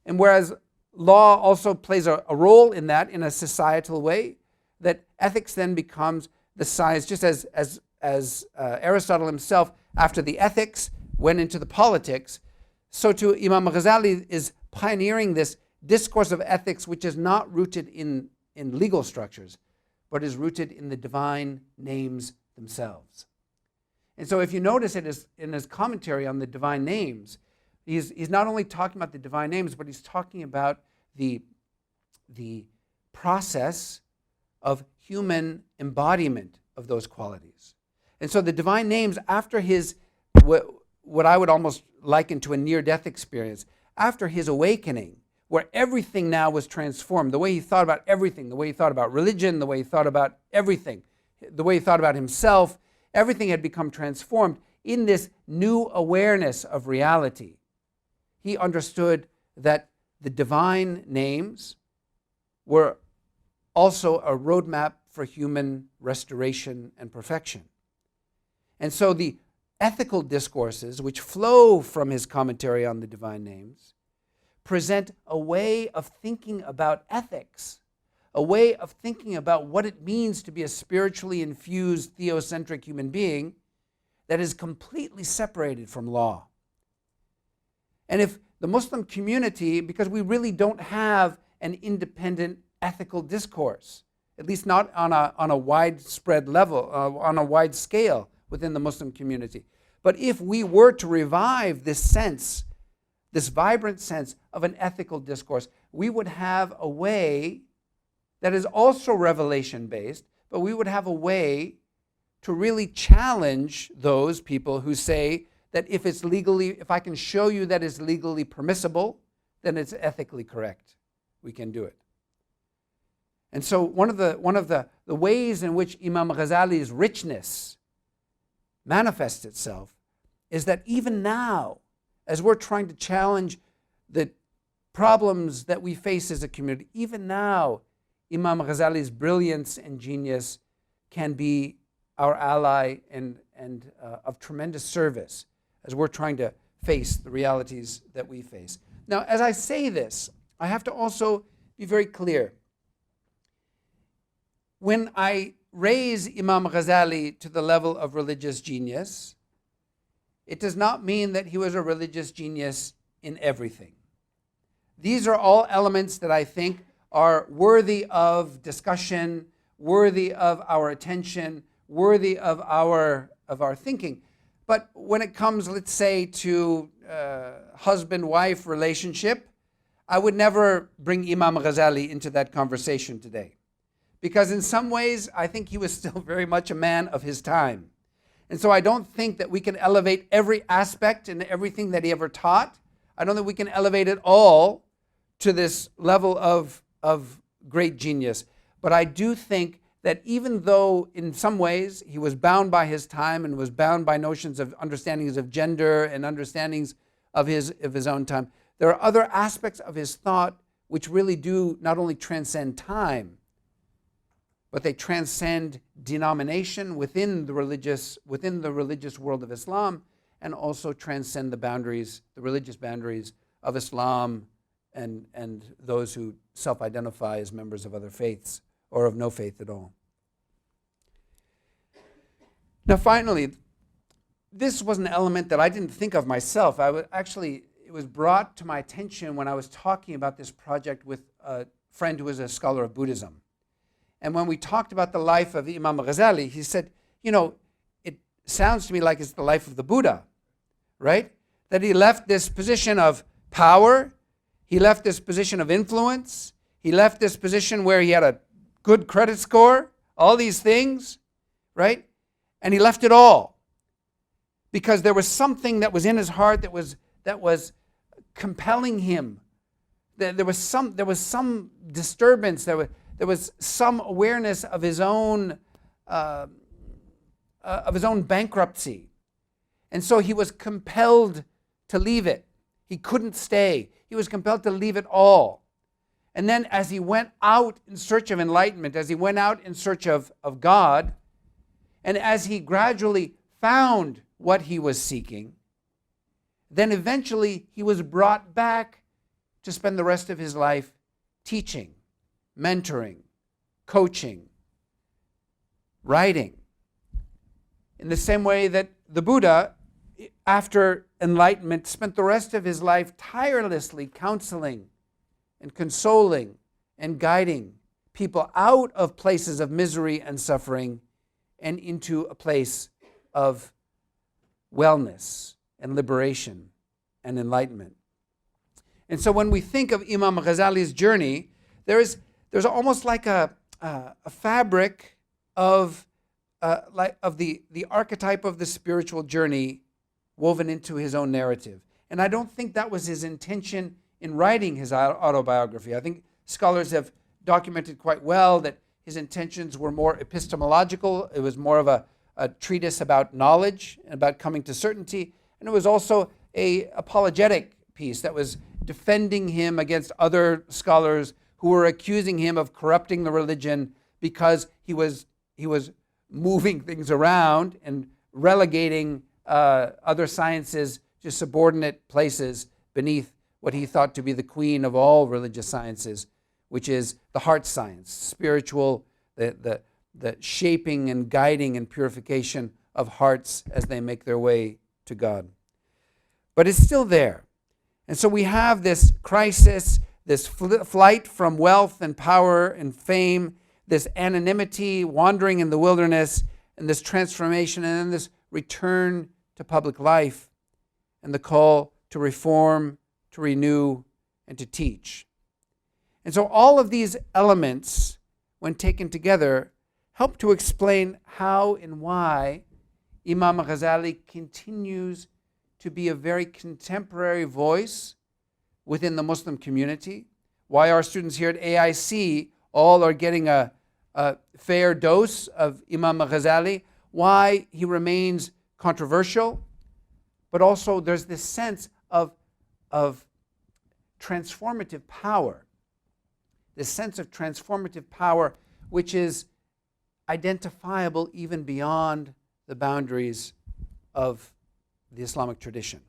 And whereas law also plays a role in that in a societal way, that ethics then becomes the science, just as Aristotle himself, after the ethics, went into the politics, so too Imam Ghazali is pioneering this discourse of ethics which is not rooted in legal structures, but is rooted in the divine names themselves. And so if you notice it in his commentary on the divine names, he's not only talking about the divine names, but he's talking about the process of human embodiment of those qualities. And so the divine names, after his, what I would almost liken to a near-death experience, after his awakening, where everything now was transformed, the way he thought about everything, the way he thought about religion, the way he thought about everything, the way he thought about himself, everything had become transformed in this new awareness of reality. He understood that the divine names were also a roadmap for human restoration and perfection. And so the ethical discourses which flow from his commentary on the divine names present a way of thinking about ethics, a way of thinking about what it means to be a spiritually infused, theocentric human being that is completely separated from law. And if the Muslim community, because we really don't have an independent ethical discourse, at least not on a widespread level, on a wide scale within the Muslim community. But if we were to revive this sense, this vibrant sense of an ethical discourse, we would have a way that is also revelation-based, but we would have a way to really challenge those people who say that if I can show you that it's legally permissible, then it's ethically correct. We can do it. And so one of the ways in which Imam Ghazali's richness manifests itself is that even now, as we're trying to challenge the problems that we face as a community, even now, Imam Ghazali's brilliance and genius can be our ally and of tremendous service as we're trying to face the realities that we face. Now, as I say this, I have to also be very clear. When I raise Imam Ghazali to the level of religious genius, it does not mean that he was a religious genius in everything. These are all elements that I think are worthy of discussion, worthy of our attention, worthy of our thinking. But when it comes, let's say, to husband-wife relationship, I would never bring Imam Ghazali into that conversation today. Because in some ways, I think he was still very much a man of his time. And so I don't think that we can elevate every aspect and everything that he ever taught. I don't think we can elevate it all to this level of great genius. But I do think that even though in some ways he was bound by his time and was bound by notions of understandings of gender and understandings of his own time, there are other aspects of his thought which really do not only transcend time, but they transcend denomination within the religious world of Islam, and also transcend the religious boundaries of Islam and those who self-identify as members of other faiths or of no faith at all. Now finally, this was an element that I didn't think of myself. It was brought to my attention when I was talking about this project with a friend who was a scholar of Buddhism. And when we talked about the life of Imam Ghazali, he said, it sounds to me like it's the life of the Buddha, right? That he left this position of power, he left this position of influence, he left this position where he had a good credit score, all these things, right? And he left it all because there was something that was in his heart that was compelling him. There was some disturbance. There was some awareness of his own bankruptcy, and so he was compelled to leave it. He couldn't stay. He was compelled to leave it all. And then, as he went out in search of enlightenment, as he went out in search of God, and as he gradually found what he was seeking, then eventually he was brought back to spend the rest of his life teaching, mentoring, coaching, writing. In the same way that the Buddha, after enlightenment, spent the rest of his life tirelessly counseling and consoling and guiding people out of places of misery and suffering and into a place of wellness and liberation and enlightenment. And so when we think of Imam Ghazali's journey, there's almost like a fabric of the archetype of the spiritual journey woven into his own narrative. And I don't think that was his intention in writing his autobiography. I think scholars have documented quite well that his intentions were more epistemological. It was more of a treatise about knowledge and about coming to certainty. And it was also an apologetic piece that was defending him against other scholars who were accusing him of corrupting the religion because he was moving things around and relegating other sciences to subordinate places beneath what he thought to be the queen of all religious sciences, which is the heart science, spiritual, the shaping and guiding and purification of hearts as they make their way to God. But it's still there. And so we have this crisis, this flight from wealth and power and fame, this anonymity, wandering in the wilderness, and this transformation, and then this return to public life, and the call to reform, to renew, and to teach. And so all of these elements, when taken together, help to explain how and why Imam Ghazali continues to be a very contemporary voice within the Muslim community, why our students here at AIC all are getting a fair dose of Imam Ghazali, why he remains controversial, but also there's this sense of transformative power, this sense of transformative power which is identifiable even beyond the boundaries of the Islamic tradition.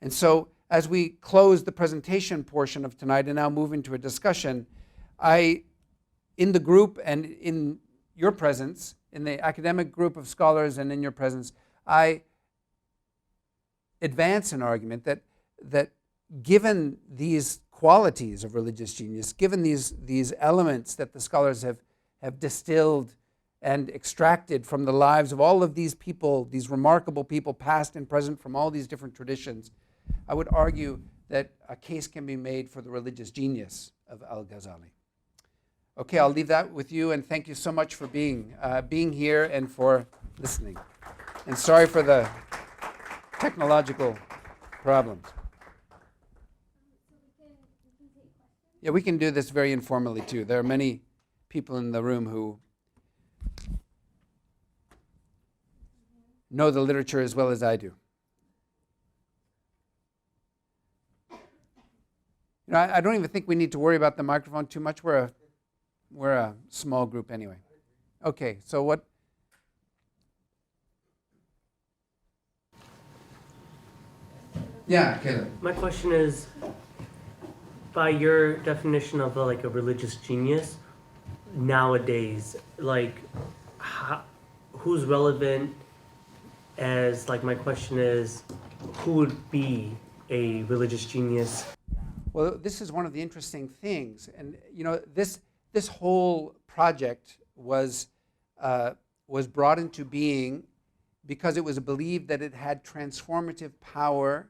And so, as we close the presentation portion of tonight and now move into a discussion, in the group and in your presence, in the academic group of scholars and in your presence, I advance an argument that that given these qualities of religious genius, given these elements that the scholars have distilled and extracted from the lives of all of these people, these remarkable people, past and present, from all these different traditions, I would argue that a case can be made for the religious genius of al-Ghazali. Okay, I'll leave that with you, and thank you so much for being here and for listening. And sorry for the technological problems. Yeah, we can do this very informally too. There are many people in the room who know the literature as well as I do. You know, I don't even think we need to worry about the microphone too much. We're a small group anyway. Okay, so what? Yeah, Caleb. My question is, by your definition of a religious genius, nowadays, who's relevant? As my question is, who would be a religious genius? Well, this is one of the interesting things, and this whole project was brought into being because it was believed that it had transformative power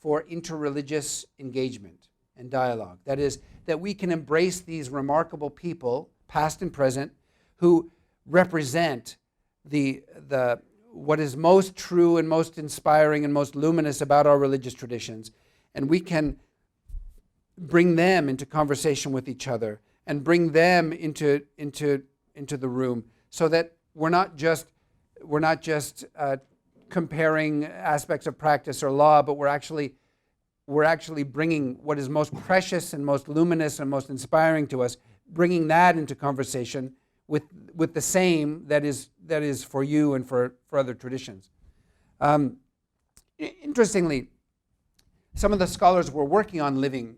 for interreligious engagement and dialogue. That is, that we can embrace these remarkable people, past and present, who represent what is most true and most inspiring and most luminous about our religious traditions, and we can bring them into conversation with each other and bring them into the room, so that we're not just comparing aspects of practice or law, but we're actually bringing what is most precious and most luminous and most inspiring to us, bringing that into conversation with the same that is for you and for other traditions. Interestingly, some of the scholars were working on living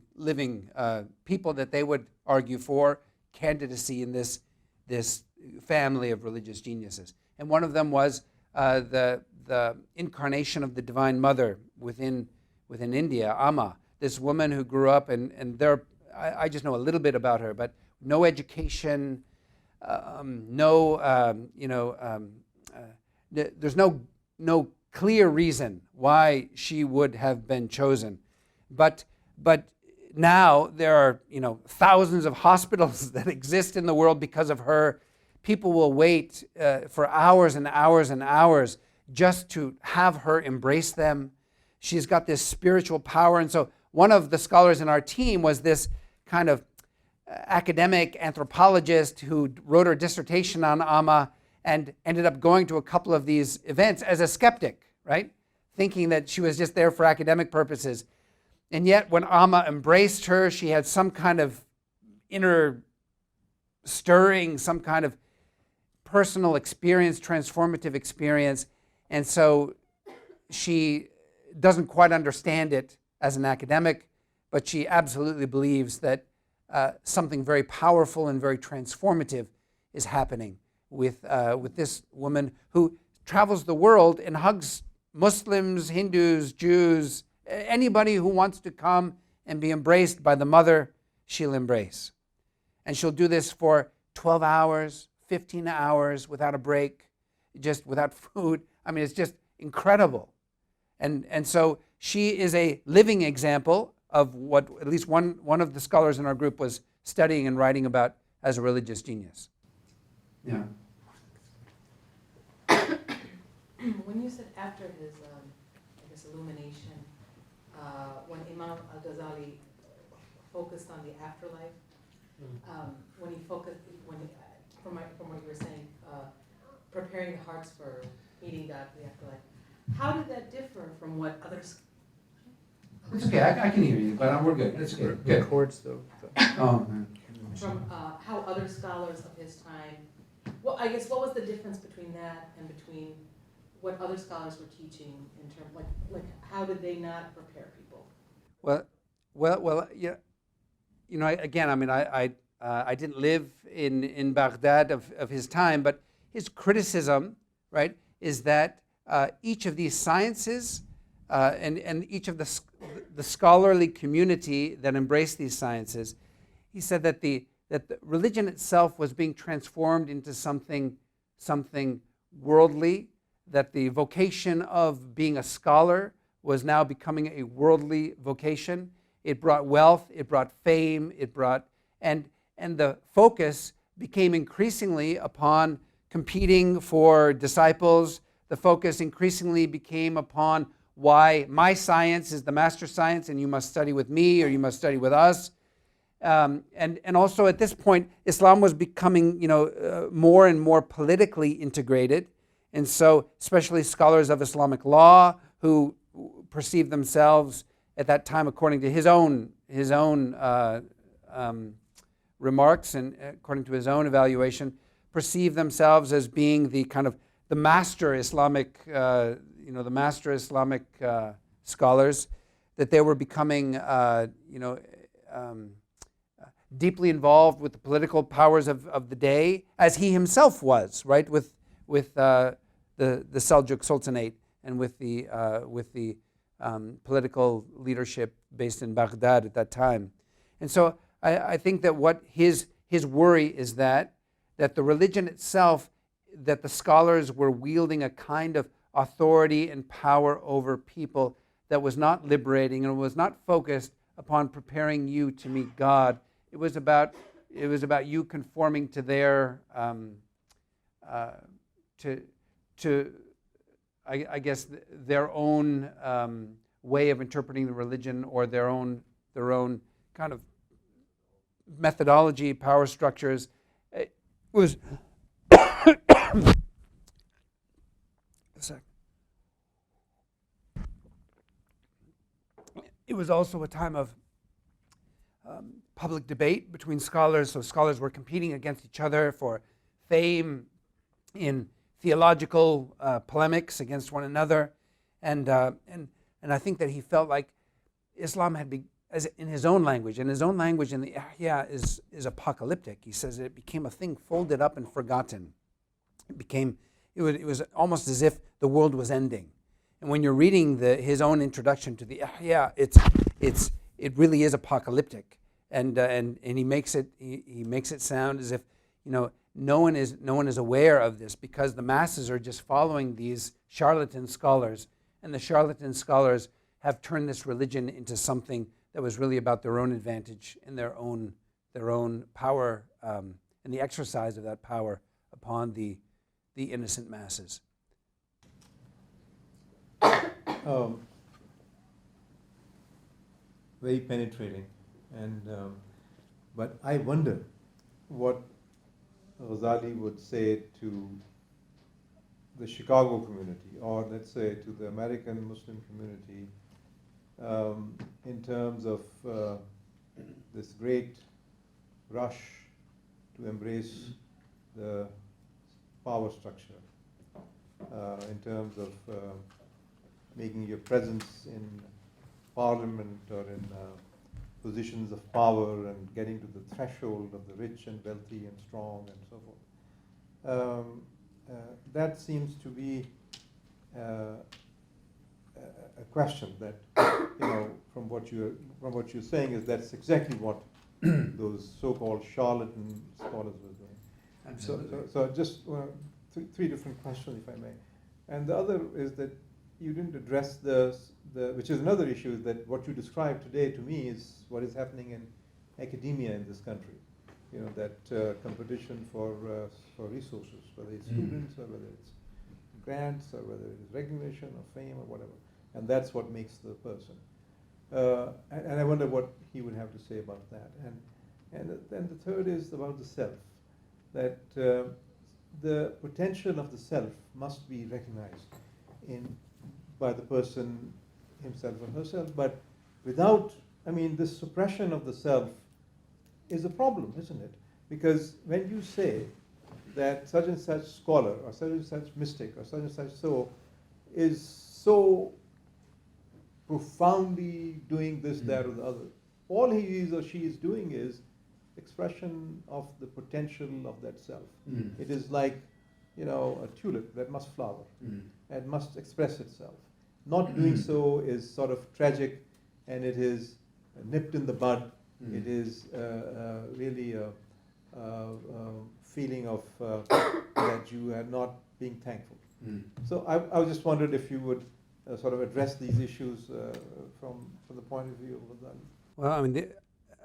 people that they would argue for candidacy in this family of religious geniuses, and one of them was the incarnation of the Divine Mother within India, Amma, this woman who grew up, and I just know a little bit about her, but no education, there's no clear reason why she would have been chosen, but now there are thousands of hospitals that exist in the world because of her. People will wait for hours and hours and hours just to have her embrace them. She's got this spiritual power, and so one of the scholars in our team was this kind of academic anthropologist who wrote her dissertation on Amma and ended up going to a couple of these events as a skeptic, right? Thinking that she was just there for academic purposes. And yet when Amma embraced her, she had some kind of inner stirring, some kind of personal experience, transformative experience. And so she doesn't quite understand it as an academic, but she absolutely believes that something very powerful and very transformative is happening with this woman who travels the world and hugs Muslims, Hindus, Jews, anybody who wants to come and be embraced by the mother, she'll embrace. And she'll do this for 12 hours, 15 hours without a break, just without food. I mean, it's just incredible. And so she is a living example of what at least one of the scholars in our group was studying and writing about as a religious genius. Yeah. When you said after his, illumination, when Imam al-Ghazali focused on the afterlife, when he focused, from what you were saying, preparing the hearts for meeting God in the afterlife, how did that differ from what others? It's okay, I can hear you, but we're good. It's good. Good. Records though. Oh, man. From how other scholars of his time, well, I guess what was the difference between that and between what other scholars were teaching in terms, like how did they not prepare people? Well, yeah. Again, I mean, I didn't live in Baghdad of his time, but his criticism, right, is that each of these sciences and each of the scholarly community that embraced these sciences, he said that the religion itself was being transformed into something worldly, that the vocation of being a scholar was now becoming a worldly vocation. It brought wealth, it brought fame, and the focus became increasingly upon competing for disciples. The focus increasingly became upon why my science is the master science and you must study with me or you must study with us. And also at this point, Islam was becoming, more and more politically integrated. And so especially scholars of Islamic law who perceived themselves at that time, according to his own remarks and according to his own evaluation, perceived themselves as being the kind of the master Islamic, scholars, that they were becoming, deeply involved with the political powers of the day, as he himself was, right, with the Seljuk Sultanate and with the political leadership based in Baghdad at that time. And so I think that what his worry is that the religion itself, that the scholars were wielding a kind of authority and power over people that was not liberating and was not focused upon preparing you to meet God. It was about you conforming to their I guess their own way of interpreting the religion, or their own kind of methodology, power structures. It was It was also a time of public debate between scholars. So scholars were competing against each other for fame in theological polemics against one another, and I think that he felt like Islam had been, as in his own language, in the Ihya is apocalyptic. He says it became a thing folded up and forgotten. It was almost as if the world was ending. And when you're reading his own introduction to the Ihya, it really is apocalyptic, and he makes it sound as if no one is aware of this, because the masses are just following these charlatan scholars, and the charlatan scholars have turned this religion into something that was really about their own advantage and their own power, and the exercise of that power upon the innocent masses. Very penetrating, but I wonder what Ghazali would say to the Chicago community, or let's say to the American Muslim community, in terms of this great rush to embrace the power structure, in terms of making your presence in parliament or in positions of power and getting to the threshold of the rich and wealthy and strong and so forth. That seems to be a question that, from what you're saying, is that's exactly what those so-called charlatan scholars were doing. Absolutely. So just three different questions, if I may. And the other is that you didn't address which is another issue, that what you described today to me is what is happening in academia in this country. That competition for resources, whether it's students or whether it's grants or whether it's recognition or fame or whatever. And that's what makes the person. And I wonder what he would have to say about that. And then the third is about the self, that the potential of the self must be recognized by the person himself or herself, but without, this suppression of the self is a problem, isn't it? Because when you say that such and such scholar or such and such mystic or such and such is so profoundly doing this, that, or the other, all he is or she is doing is expression of the potential of that self. It is like, a tulip that must flower and must express itself. Not doing so is sort of tragic and it is nipped in the bud. It is really a feeling of that you are not being thankful. So I just wondered if you would sort of address these issues from the point of view of Ghazali. Well, I mean,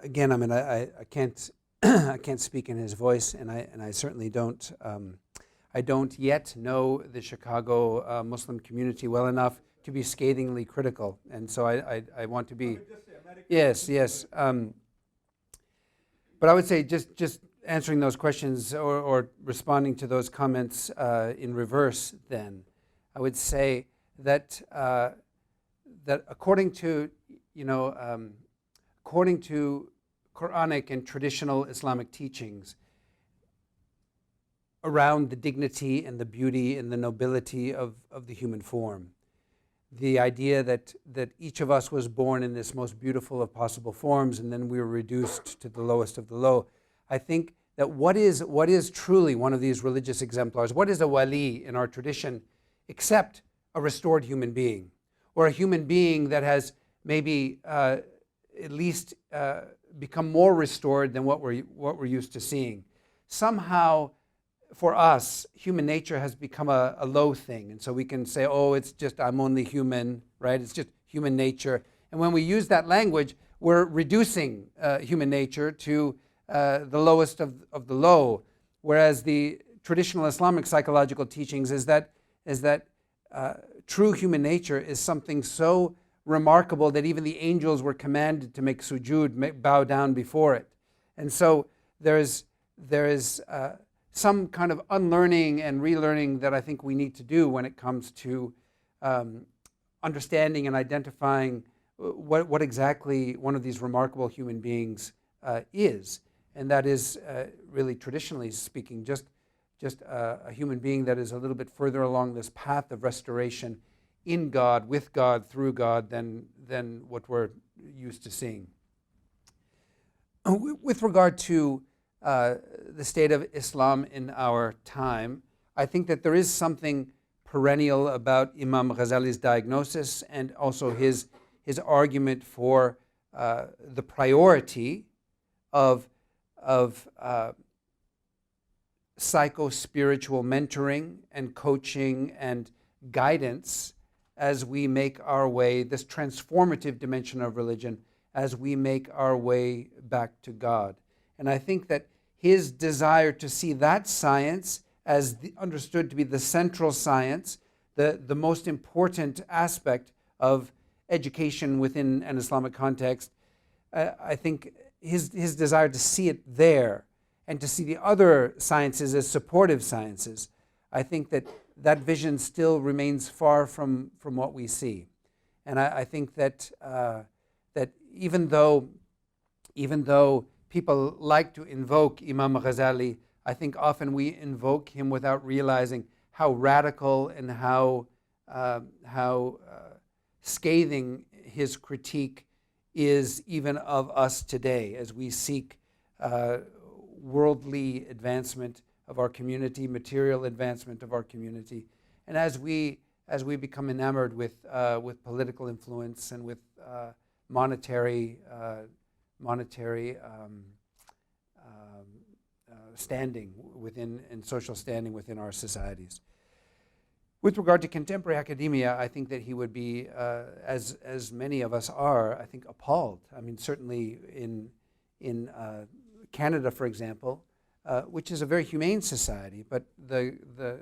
again, I mean, I can't I can't speak in his voice, and I certainly don't. I don't yet know the Chicago Muslim community well enough to be scathingly critical, and so I want to be. Yes. But I would say just answering those questions or responding to those comments in reverse. Then I would say that that according to according to Quranic and traditional Islamic teachings around the dignity and the beauty and the nobility of the human form, the idea that each of us was born in this most beautiful of possible forms and then we were reduced to the lowest of the low. I think that what is truly one of these religious exemplars, what is a wali in our tradition except a restored human being, or a human being that has maybe at least become more restored than what we're used to seeing. Somehow, for us, human nature has become a low thing, and so we can say, "Oh, it's just I'm only human," right? It's just human nature, and when we use that language, we're reducing human nature to the lowest of the low. Whereas the traditional Islamic psychological teachings is that true human nature is something so remarkable that even the angels were commanded to make sujood, bow down before it. And so there is some kind of unlearning and relearning that I think we need to do when it comes to understanding and identifying what exactly one of these remarkable human beings is. And that is really, traditionally speaking, just a human being that is a little bit further along this path of restoration in God, with God, through God, than what we're used to seeing. With regard to the state of Islam in our time, I think that there is something perennial about Imam Ghazali's diagnosis and also his argument for the priority of psycho-spiritual mentoring and coaching and guidance as we make our way, this transformative dimension of religion, as we make our way back to God. And I think that his desire to see that science as understood to be the central science, the most important aspect of education within an Islamic context, I think his desire to see it there and to see the other sciences as supportive sciences, I think that vision still remains far from what we see. And I think that even though people like to invoke Imam Ghazali, I think often we invoke him without realizing how radical and how scathing his critique is even of us today as we seek worldly advancement of our community, material advancement of our community, and as we become enamored with political influence and with monetary standing within and social standing within our societies. With regard to contemporary academia, I think that he would be, as many of us are, I think, appalled. I mean, certainly in Canada, for example, which is a very humane society, but the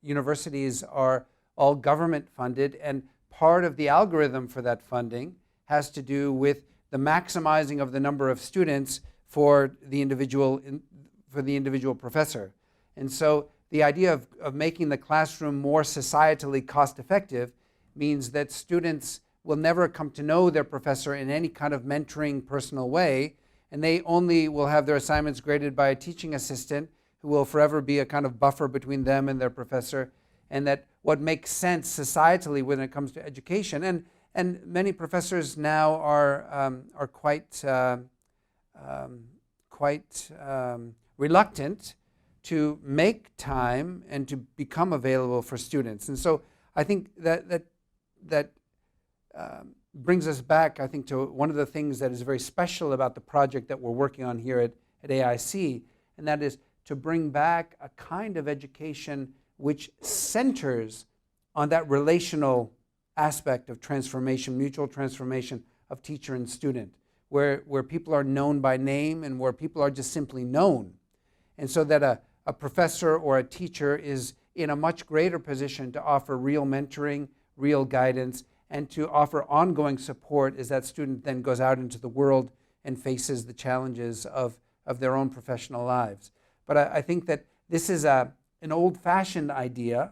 universities are all government funded, and part of the algorithm for that funding has to do with the maximizing of the number of students for the individual professor. And so the idea of making the classroom more societally cost effective means that students will never come to know their professor in any kind of mentoring personal way, and they only will have their assignments graded by a teaching assistant who will forever be a kind of buffer between them and their professor, and that what makes sense societally when it comes to education, and many professors now are quite reluctant to make time and to become available for students. And so I think that brings us back, I think, to one of the things that is very special about the project that we're working on here at AIC, and that is to bring back a kind of education which centers on that relational aspect of transformation, mutual transformation of teacher and student, where people are known by name and where people are just simply known. And so that a professor or a teacher is in a much greater position to offer real mentoring, real guidance, and to offer ongoing support as that student then goes out into the world and faces the challenges of their own professional lives. But I think that this is an old-fashioned idea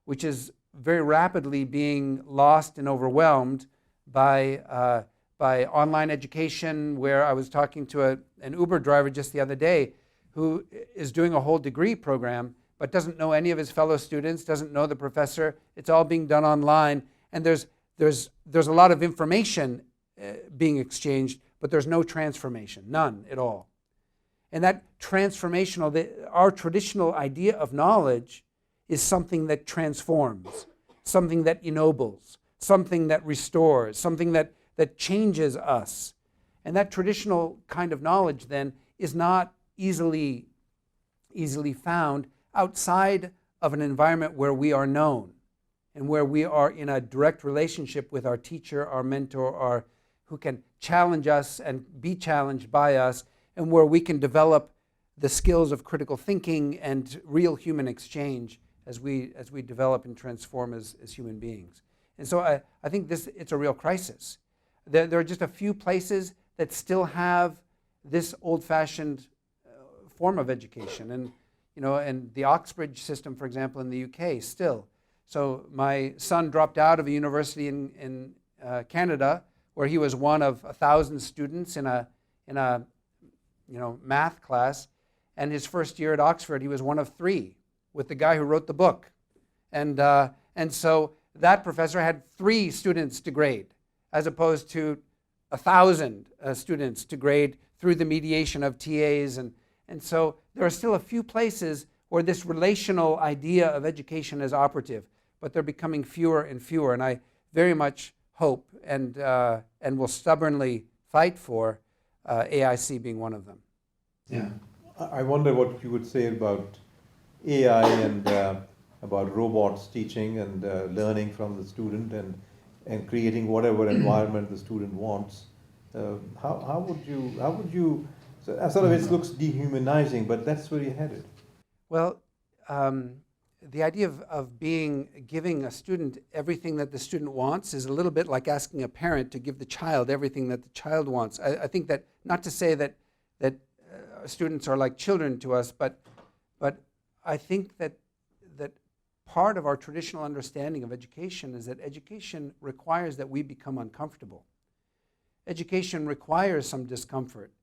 which is very rapidly being lost and overwhelmed by online education, where I was talking to an Uber driver just the other day who is doing a whole degree program but doesn't know any of his fellow students, doesn't know the professor. It's all being done online, and there's a lot of information being exchanged, but there's no transformation, none at all. And that transformational, our traditional idea of knowledge is something that transforms, something that ennobles, something that restores, something that changes us. And that traditional kind of knowledge then is not easily found outside of an environment where we are known and where we are in a direct relationship with our teacher, our mentor, who can challenge us and be challenged by us, and where we can develop the skills of critical thinking and real human exchange as we develop and transform as human beings. And so I think it's a real crisis. There are just a few places that still have this old-fashioned form of education, and the Oxbridge system, for example, in the UK still. So my son dropped out of a university in Canada, where he was one of 1,000 students in a math class, and his first year at Oxford, he was one of 3 with the guy who wrote the book, and so that professor had 3 students to grade, as opposed to 1,000 students to grade through the mediation of TAs, and so there are still a few places where this relational idea of education is operative, but they're becoming fewer and fewer, and I very much hope and will stubbornly fight for AIC being one of them. Yeah. I wonder what you would say about AI and about robots teaching and learning from the student and creating whatever environment the student wants. How would you so sort of it looks dehumanizing, but that's where you're headed. Well, the idea of giving a student everything that the student wants is a little bit like asking a parent to give the child everything that the child wants. I think that, not to say that students are like children to us, but I think that part of our traditional understanding of education is that education requires that we become uncomfortable. Education requires some discomfort.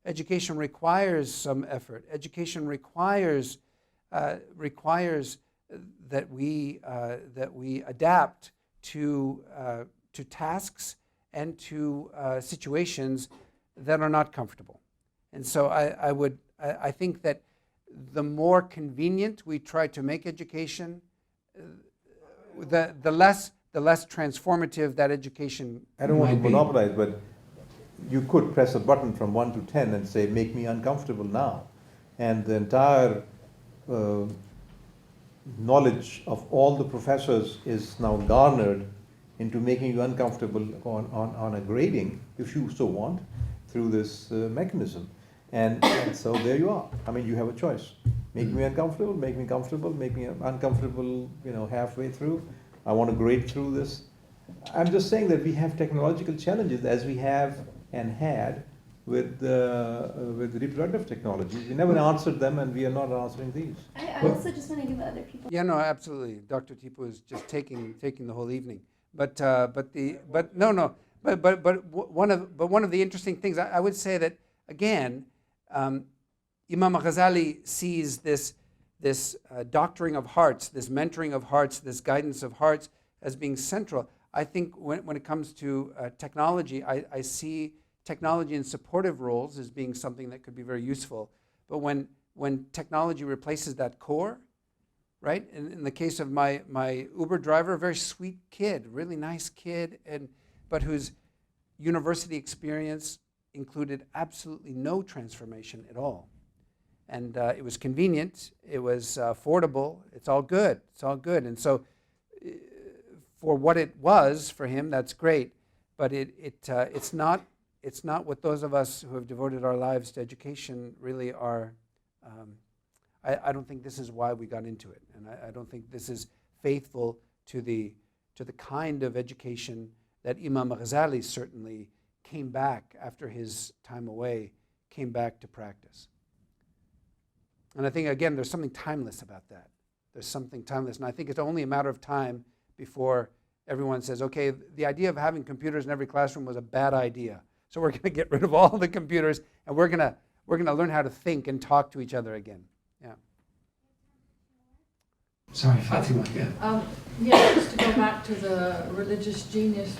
Education requires some effort. Education requires that we adapt to tasks and to situations that are not comfortable. And so I think that the more convenient we try to make education, the less transformative that education. I don't want to might be. monopolize, but you could press a button from 1 to 10 and say, make me uncomfortable now. And the entire knowledge of all the professors is now garnered into making you uncomfortable on a grading, if you so want, through this mechanism. And so there you are. I mean, you have a choice. Make me uncomfortable, make me comfortable, make me uncomfortable, halfway through. I want to grade through this. I'm just saying that we have technological challenges as we have and had with reproductive technologies. We never answered them, and we are not answering these. I also just want to give other people. Yeah, no, absolutely. Dr. Tipu is just taking the whole evening. But one of the interesting things I would say that again, Imam al-Ghazali sees this doctoring of hearts, this mentoring of hearts, this guidance of hearts as being central. I think when it comes to technology, I see technology in supportive roles as being something that could be very useful. But when technology replaces that core, right? In the case of my Uber driver, a very sweet kid, really nice kid, but who's university experience included absolutely no transformation at all. And it was convenient, it was affordable, it's all good, it's all good. And so for what it was for him, that's great, but it's not what those of us who have devoted our lives to education really are. I don't think this is why we got into it, and I don't think this is faithful to the kind of education that Imam al-Ghazali certainly came back after his time away, came back to practice. And I think, again, there's something timeless about that. There's something timeless, and I think it's only a matter of time before everyone says, okay, the idea of having computers in every classroom was a bad idea, so we're going to get rid of all the computers, and we're going to learn how to think and talk to each other again. Yeah. Sorry, Fatima. Yeah. Yeah, just to go back to the religious genius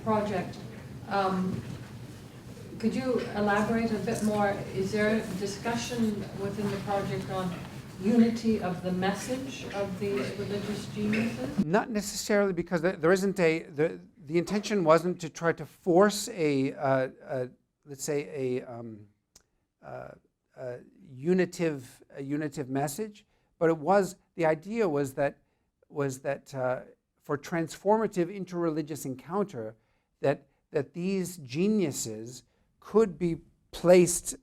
project, could you elaborate a bit more? Is there a discussion within the project on unity of the message of these religious geniuses? Not necessarily, because there isn't the intention wasn't to try to force let's say a unitive message, but the idea was that for transformative interreligious encounter, that these geniuses could be placed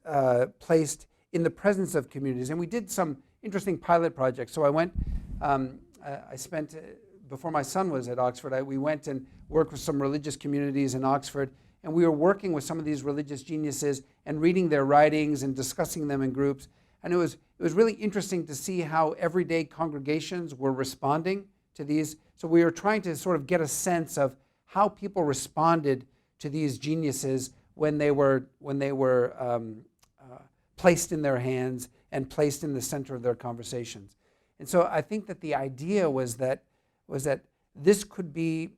in the presence of communities. And we did some interesting pilot projects. So I went, I spent, before my son was at Oxford, we went and worked with some religious communities in Oxford, and we were working with some of these religious geniuses and reading their writings and discussing them in groups. And it was really interesting to see how everyday congregations were responding to these. So we were trying to sort of get a sense of how people responded to these geniuses when they were placed in their hands and placed in the center of their conversations. And so I think that the idea was that this could be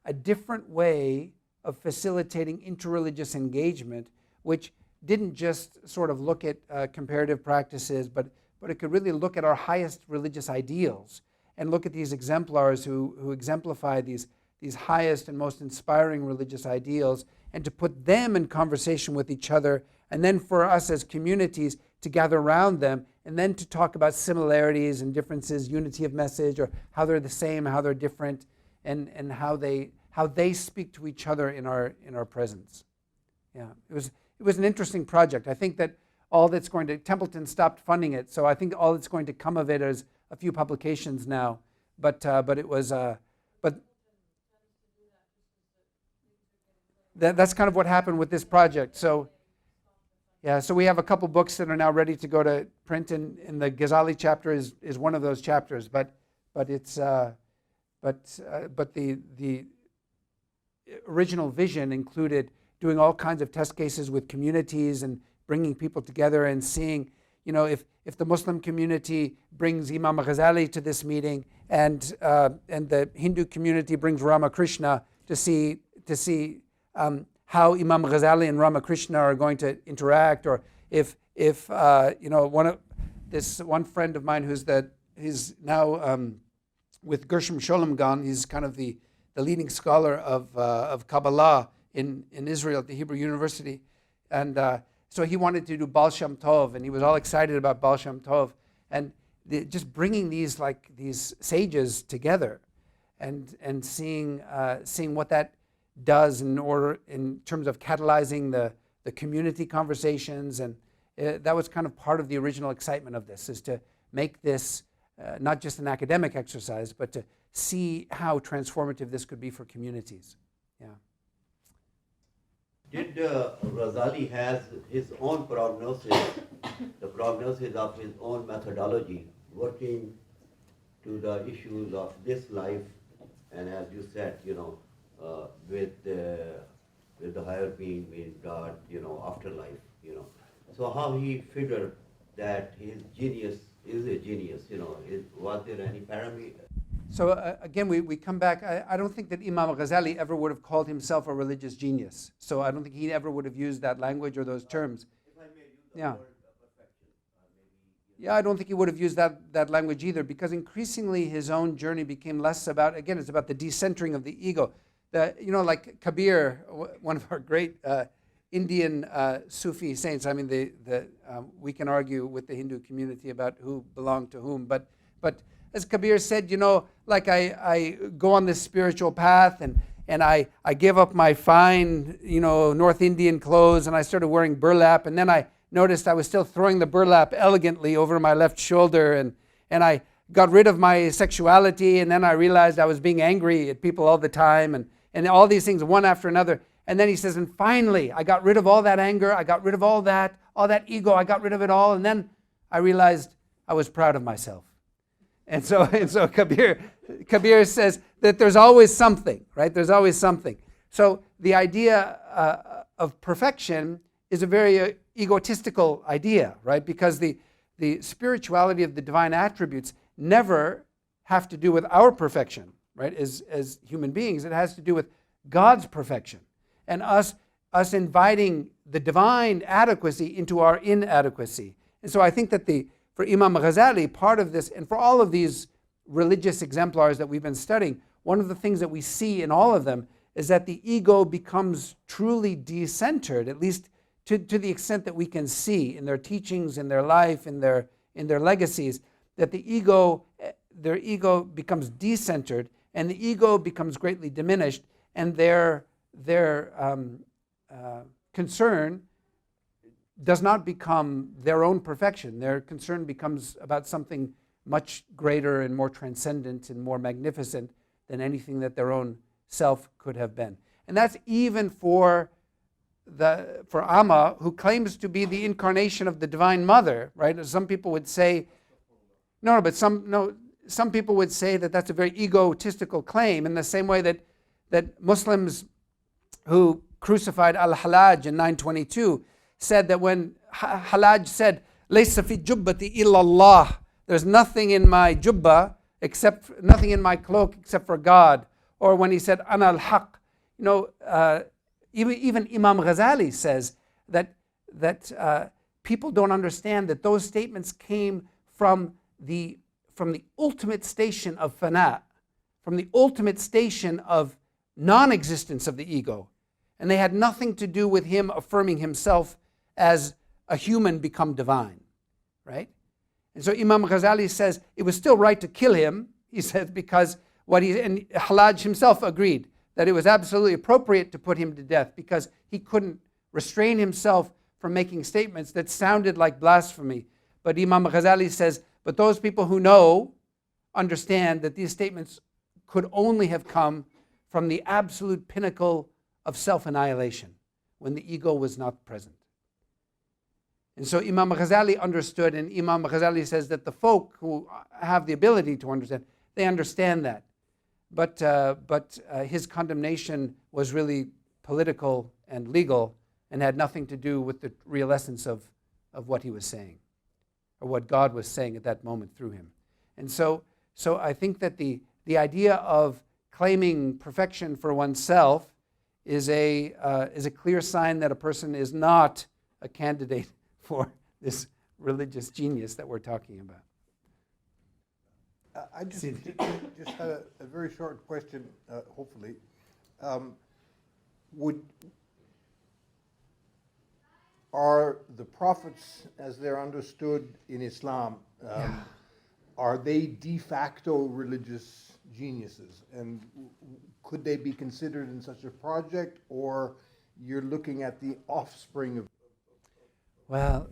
a different way of facilitating interreligious engagement, which didn't just sort of look at comparative practices, but it could really look at our highest religious ideals and look at these exemplars who exemplify these highest and most inspiring religious ideals, and to put them in conversation with each other, and then for us as communities to gather around them, and then to talk about similarities and differences, unity of message, or how they're the same, how they're different, and how they speak to each other in our presence. Yeah, it was an interesting project. I think that Templeton stopped funding it, so I think all that's going to come of it is a few publications now. But it was that's kind of what happened with this project. So yeah, so we have a couple books that are now ready to go to print, and the Ghazali chapter is one of those chapters. But the original vision included doing all kinds of test cases with communities and bringing people together and seeing, if the Muslim community brings Imam al-Ghazali to this meeting and the Hindu community brings Ramakrishna to see how Imam al-Ghazali and Ramakrishna are going to interact, or if one friend of mine he's now with Gershom Sholem, he's kind of the leading scholar of Kabbalah in Israel at the Hebrew University, and so he wanted to do Baal Shem Tov, and he was all excited about Baal Shem Tov, and just bringing these sages together, and seeing what that does in terms of catalyzing the community conversations, and that was kind of part of the original excitement of this, is to make this not just an academic exercise, but to see how transformative this could be for communities. Yeah. Did Ghazali has his own prognosis, the prognosis of his own methodology, working to the issues of this life, and as you said, with the higher being, with God, afterlife, So how he figured that his genius is a genius, was there any parameter? So again, we come back. I don't think that Imam al-Ghazali ever would have called himself a religious genius. So I don't think he ever would have used that language or those terms. If I may use the word perfection, maybe. Yeah, I don't think he would have used that language either, because increasingly his own journey became less about, again, it's about the decentering of the ego. like Kabir, one of our great Indian Sufi saints. I mean, we can argue with the Hindu community about who belonged to whom, but as Kabir said, like I go on this spiritual path and I give up my fine, North Indian clothes, and I started wearing burlap, and then I noticed I was still throwing the burlap elegantly over my left shoulder, and I got rid of my sexuality, and then I realized I was being angry at people all the time, and all these things one after another. And then he says, and finally, I got rid of all that anger, I got rid of all that ego, I got rid of it all, and then I realized I was proud of myself. And so Kabir says that there's always something, right? There's always something. So the idea of perfection is a very egotistical idea, right? Because the spirituality of the divine attributes never have to do with our perfection, right? As human beings, it has to do with God's perfection and us inviting the divine adequacy into our inadequacy. And so I think that for Imam Ghazali, part of this, and for all of these religious exemplars that we've been studying, one of the things that we see in all of them is that the ego becomes truly decentered, at least to the extent that we can see in their teachings, in their life, in their legacies, that their ego becomes decentered, and the ego becomes greatly diminished, and their concern does not become their own perfection. Their concern becomes about something much greater and more transcendent and more magnificent than anything that their own self could have been. And that's even for Amma, who claims to be the incarnation of the Divine Mother, right? Some people would say, some people would say that that's a very egotistical claim, in the same way that Muslims who crucified al-Hallaj in 922 said that when Hallaj said, "Laysa fi jubbati illa Allah," there's nothing in my jubba nothing in my cloak except for God. Or when he said, "Ana al-Haq," even Imam Ghazali says that people don't understand that those statements came from the ultimate station of fana, from the ultimate station of non-existence of the ego. And they had nothing to do with him affirming himself as a human become divine, right? And so Imam Ghazali says it was still right to kill him, he said, because and Hallaj himself agreed that it was absolutely appropriate to put him to death because he couldn't restrain himself from making statements that sounded like blasphemy. But Imam Ghazali says, but those people who understand that these statements could only have come from the absolute pinnacle of self-annihilation, when the ego was not present. And so Imam Ghazali understood, and Imam Ghazali says that the folk who have the ability to understand, they understand that. But his condemnation was really political and legal and had nothing to do with the real essence of what he was saying, or what God was saying at that moment through him. And so I think that the idea of claiming perfection for oneself is a clear sign that a person is not a candidate for this religious genius that we're talking about. I just had a very short question, hopefully. Are the prophets, as they're understood in Islam, are they de facto religious geniuses? And could they be considered in such a project, or you're looking at the offspring of? Well,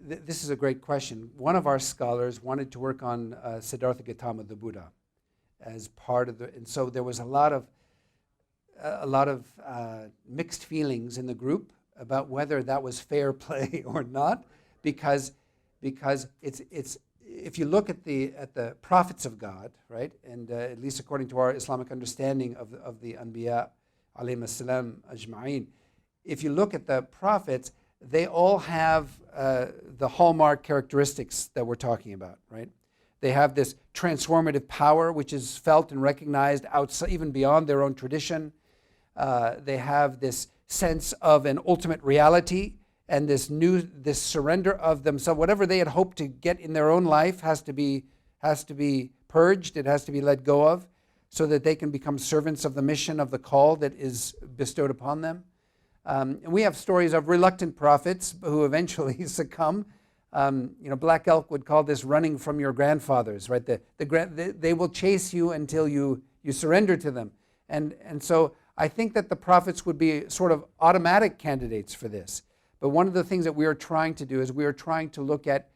this is a great question. One of our scholars wanted to work on Siddhartha Gautama, the Buddha, as part of and so there was a lot of mixed feelings in the group about whether that was fair play or not, because it's if you look at the prophets of God, right, and at least according to our Islamic understanding of the Anbiya alayhim as-salam ajma'in, if you look at the prophets, they all have the hallmark characteristics that we're talking about, right? They have this transformative power, which is felt and recognized outside, even beyond their own tradition. They have this sense of an ultimate reality and this surrender of themselves. Whatever they had hoped to get in their own life has to be purged. It has to be let go of. so that they can become servants of the mission of the call that is bestowed upon them. And we have stories of reluctant prophets who eventually succumb. Black Elk would call this running from your grandfathers, right? They will chase you until you surrender to them. And so I think that the prophets would be sort of automatic candidates for this. But one of the things that we are trying to do is we are trying to look at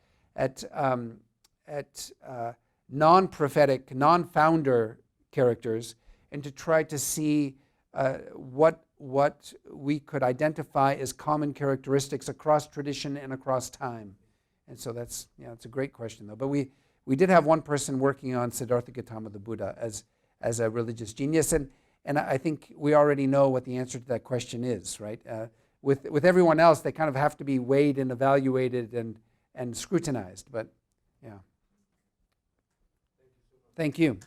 non-prophetic, non-founder characters, and to try to see what we could identify as common characteristics across tradition and across time. And so it's a great question though. But we did have one person working on Siddhartha Gautama, the Buddha, as a religious genius, and I think we already know what the answer to that question is, right? With everyone else, they kind of have to be weighed and evaluated and scrutinized. But yeah. Thank you.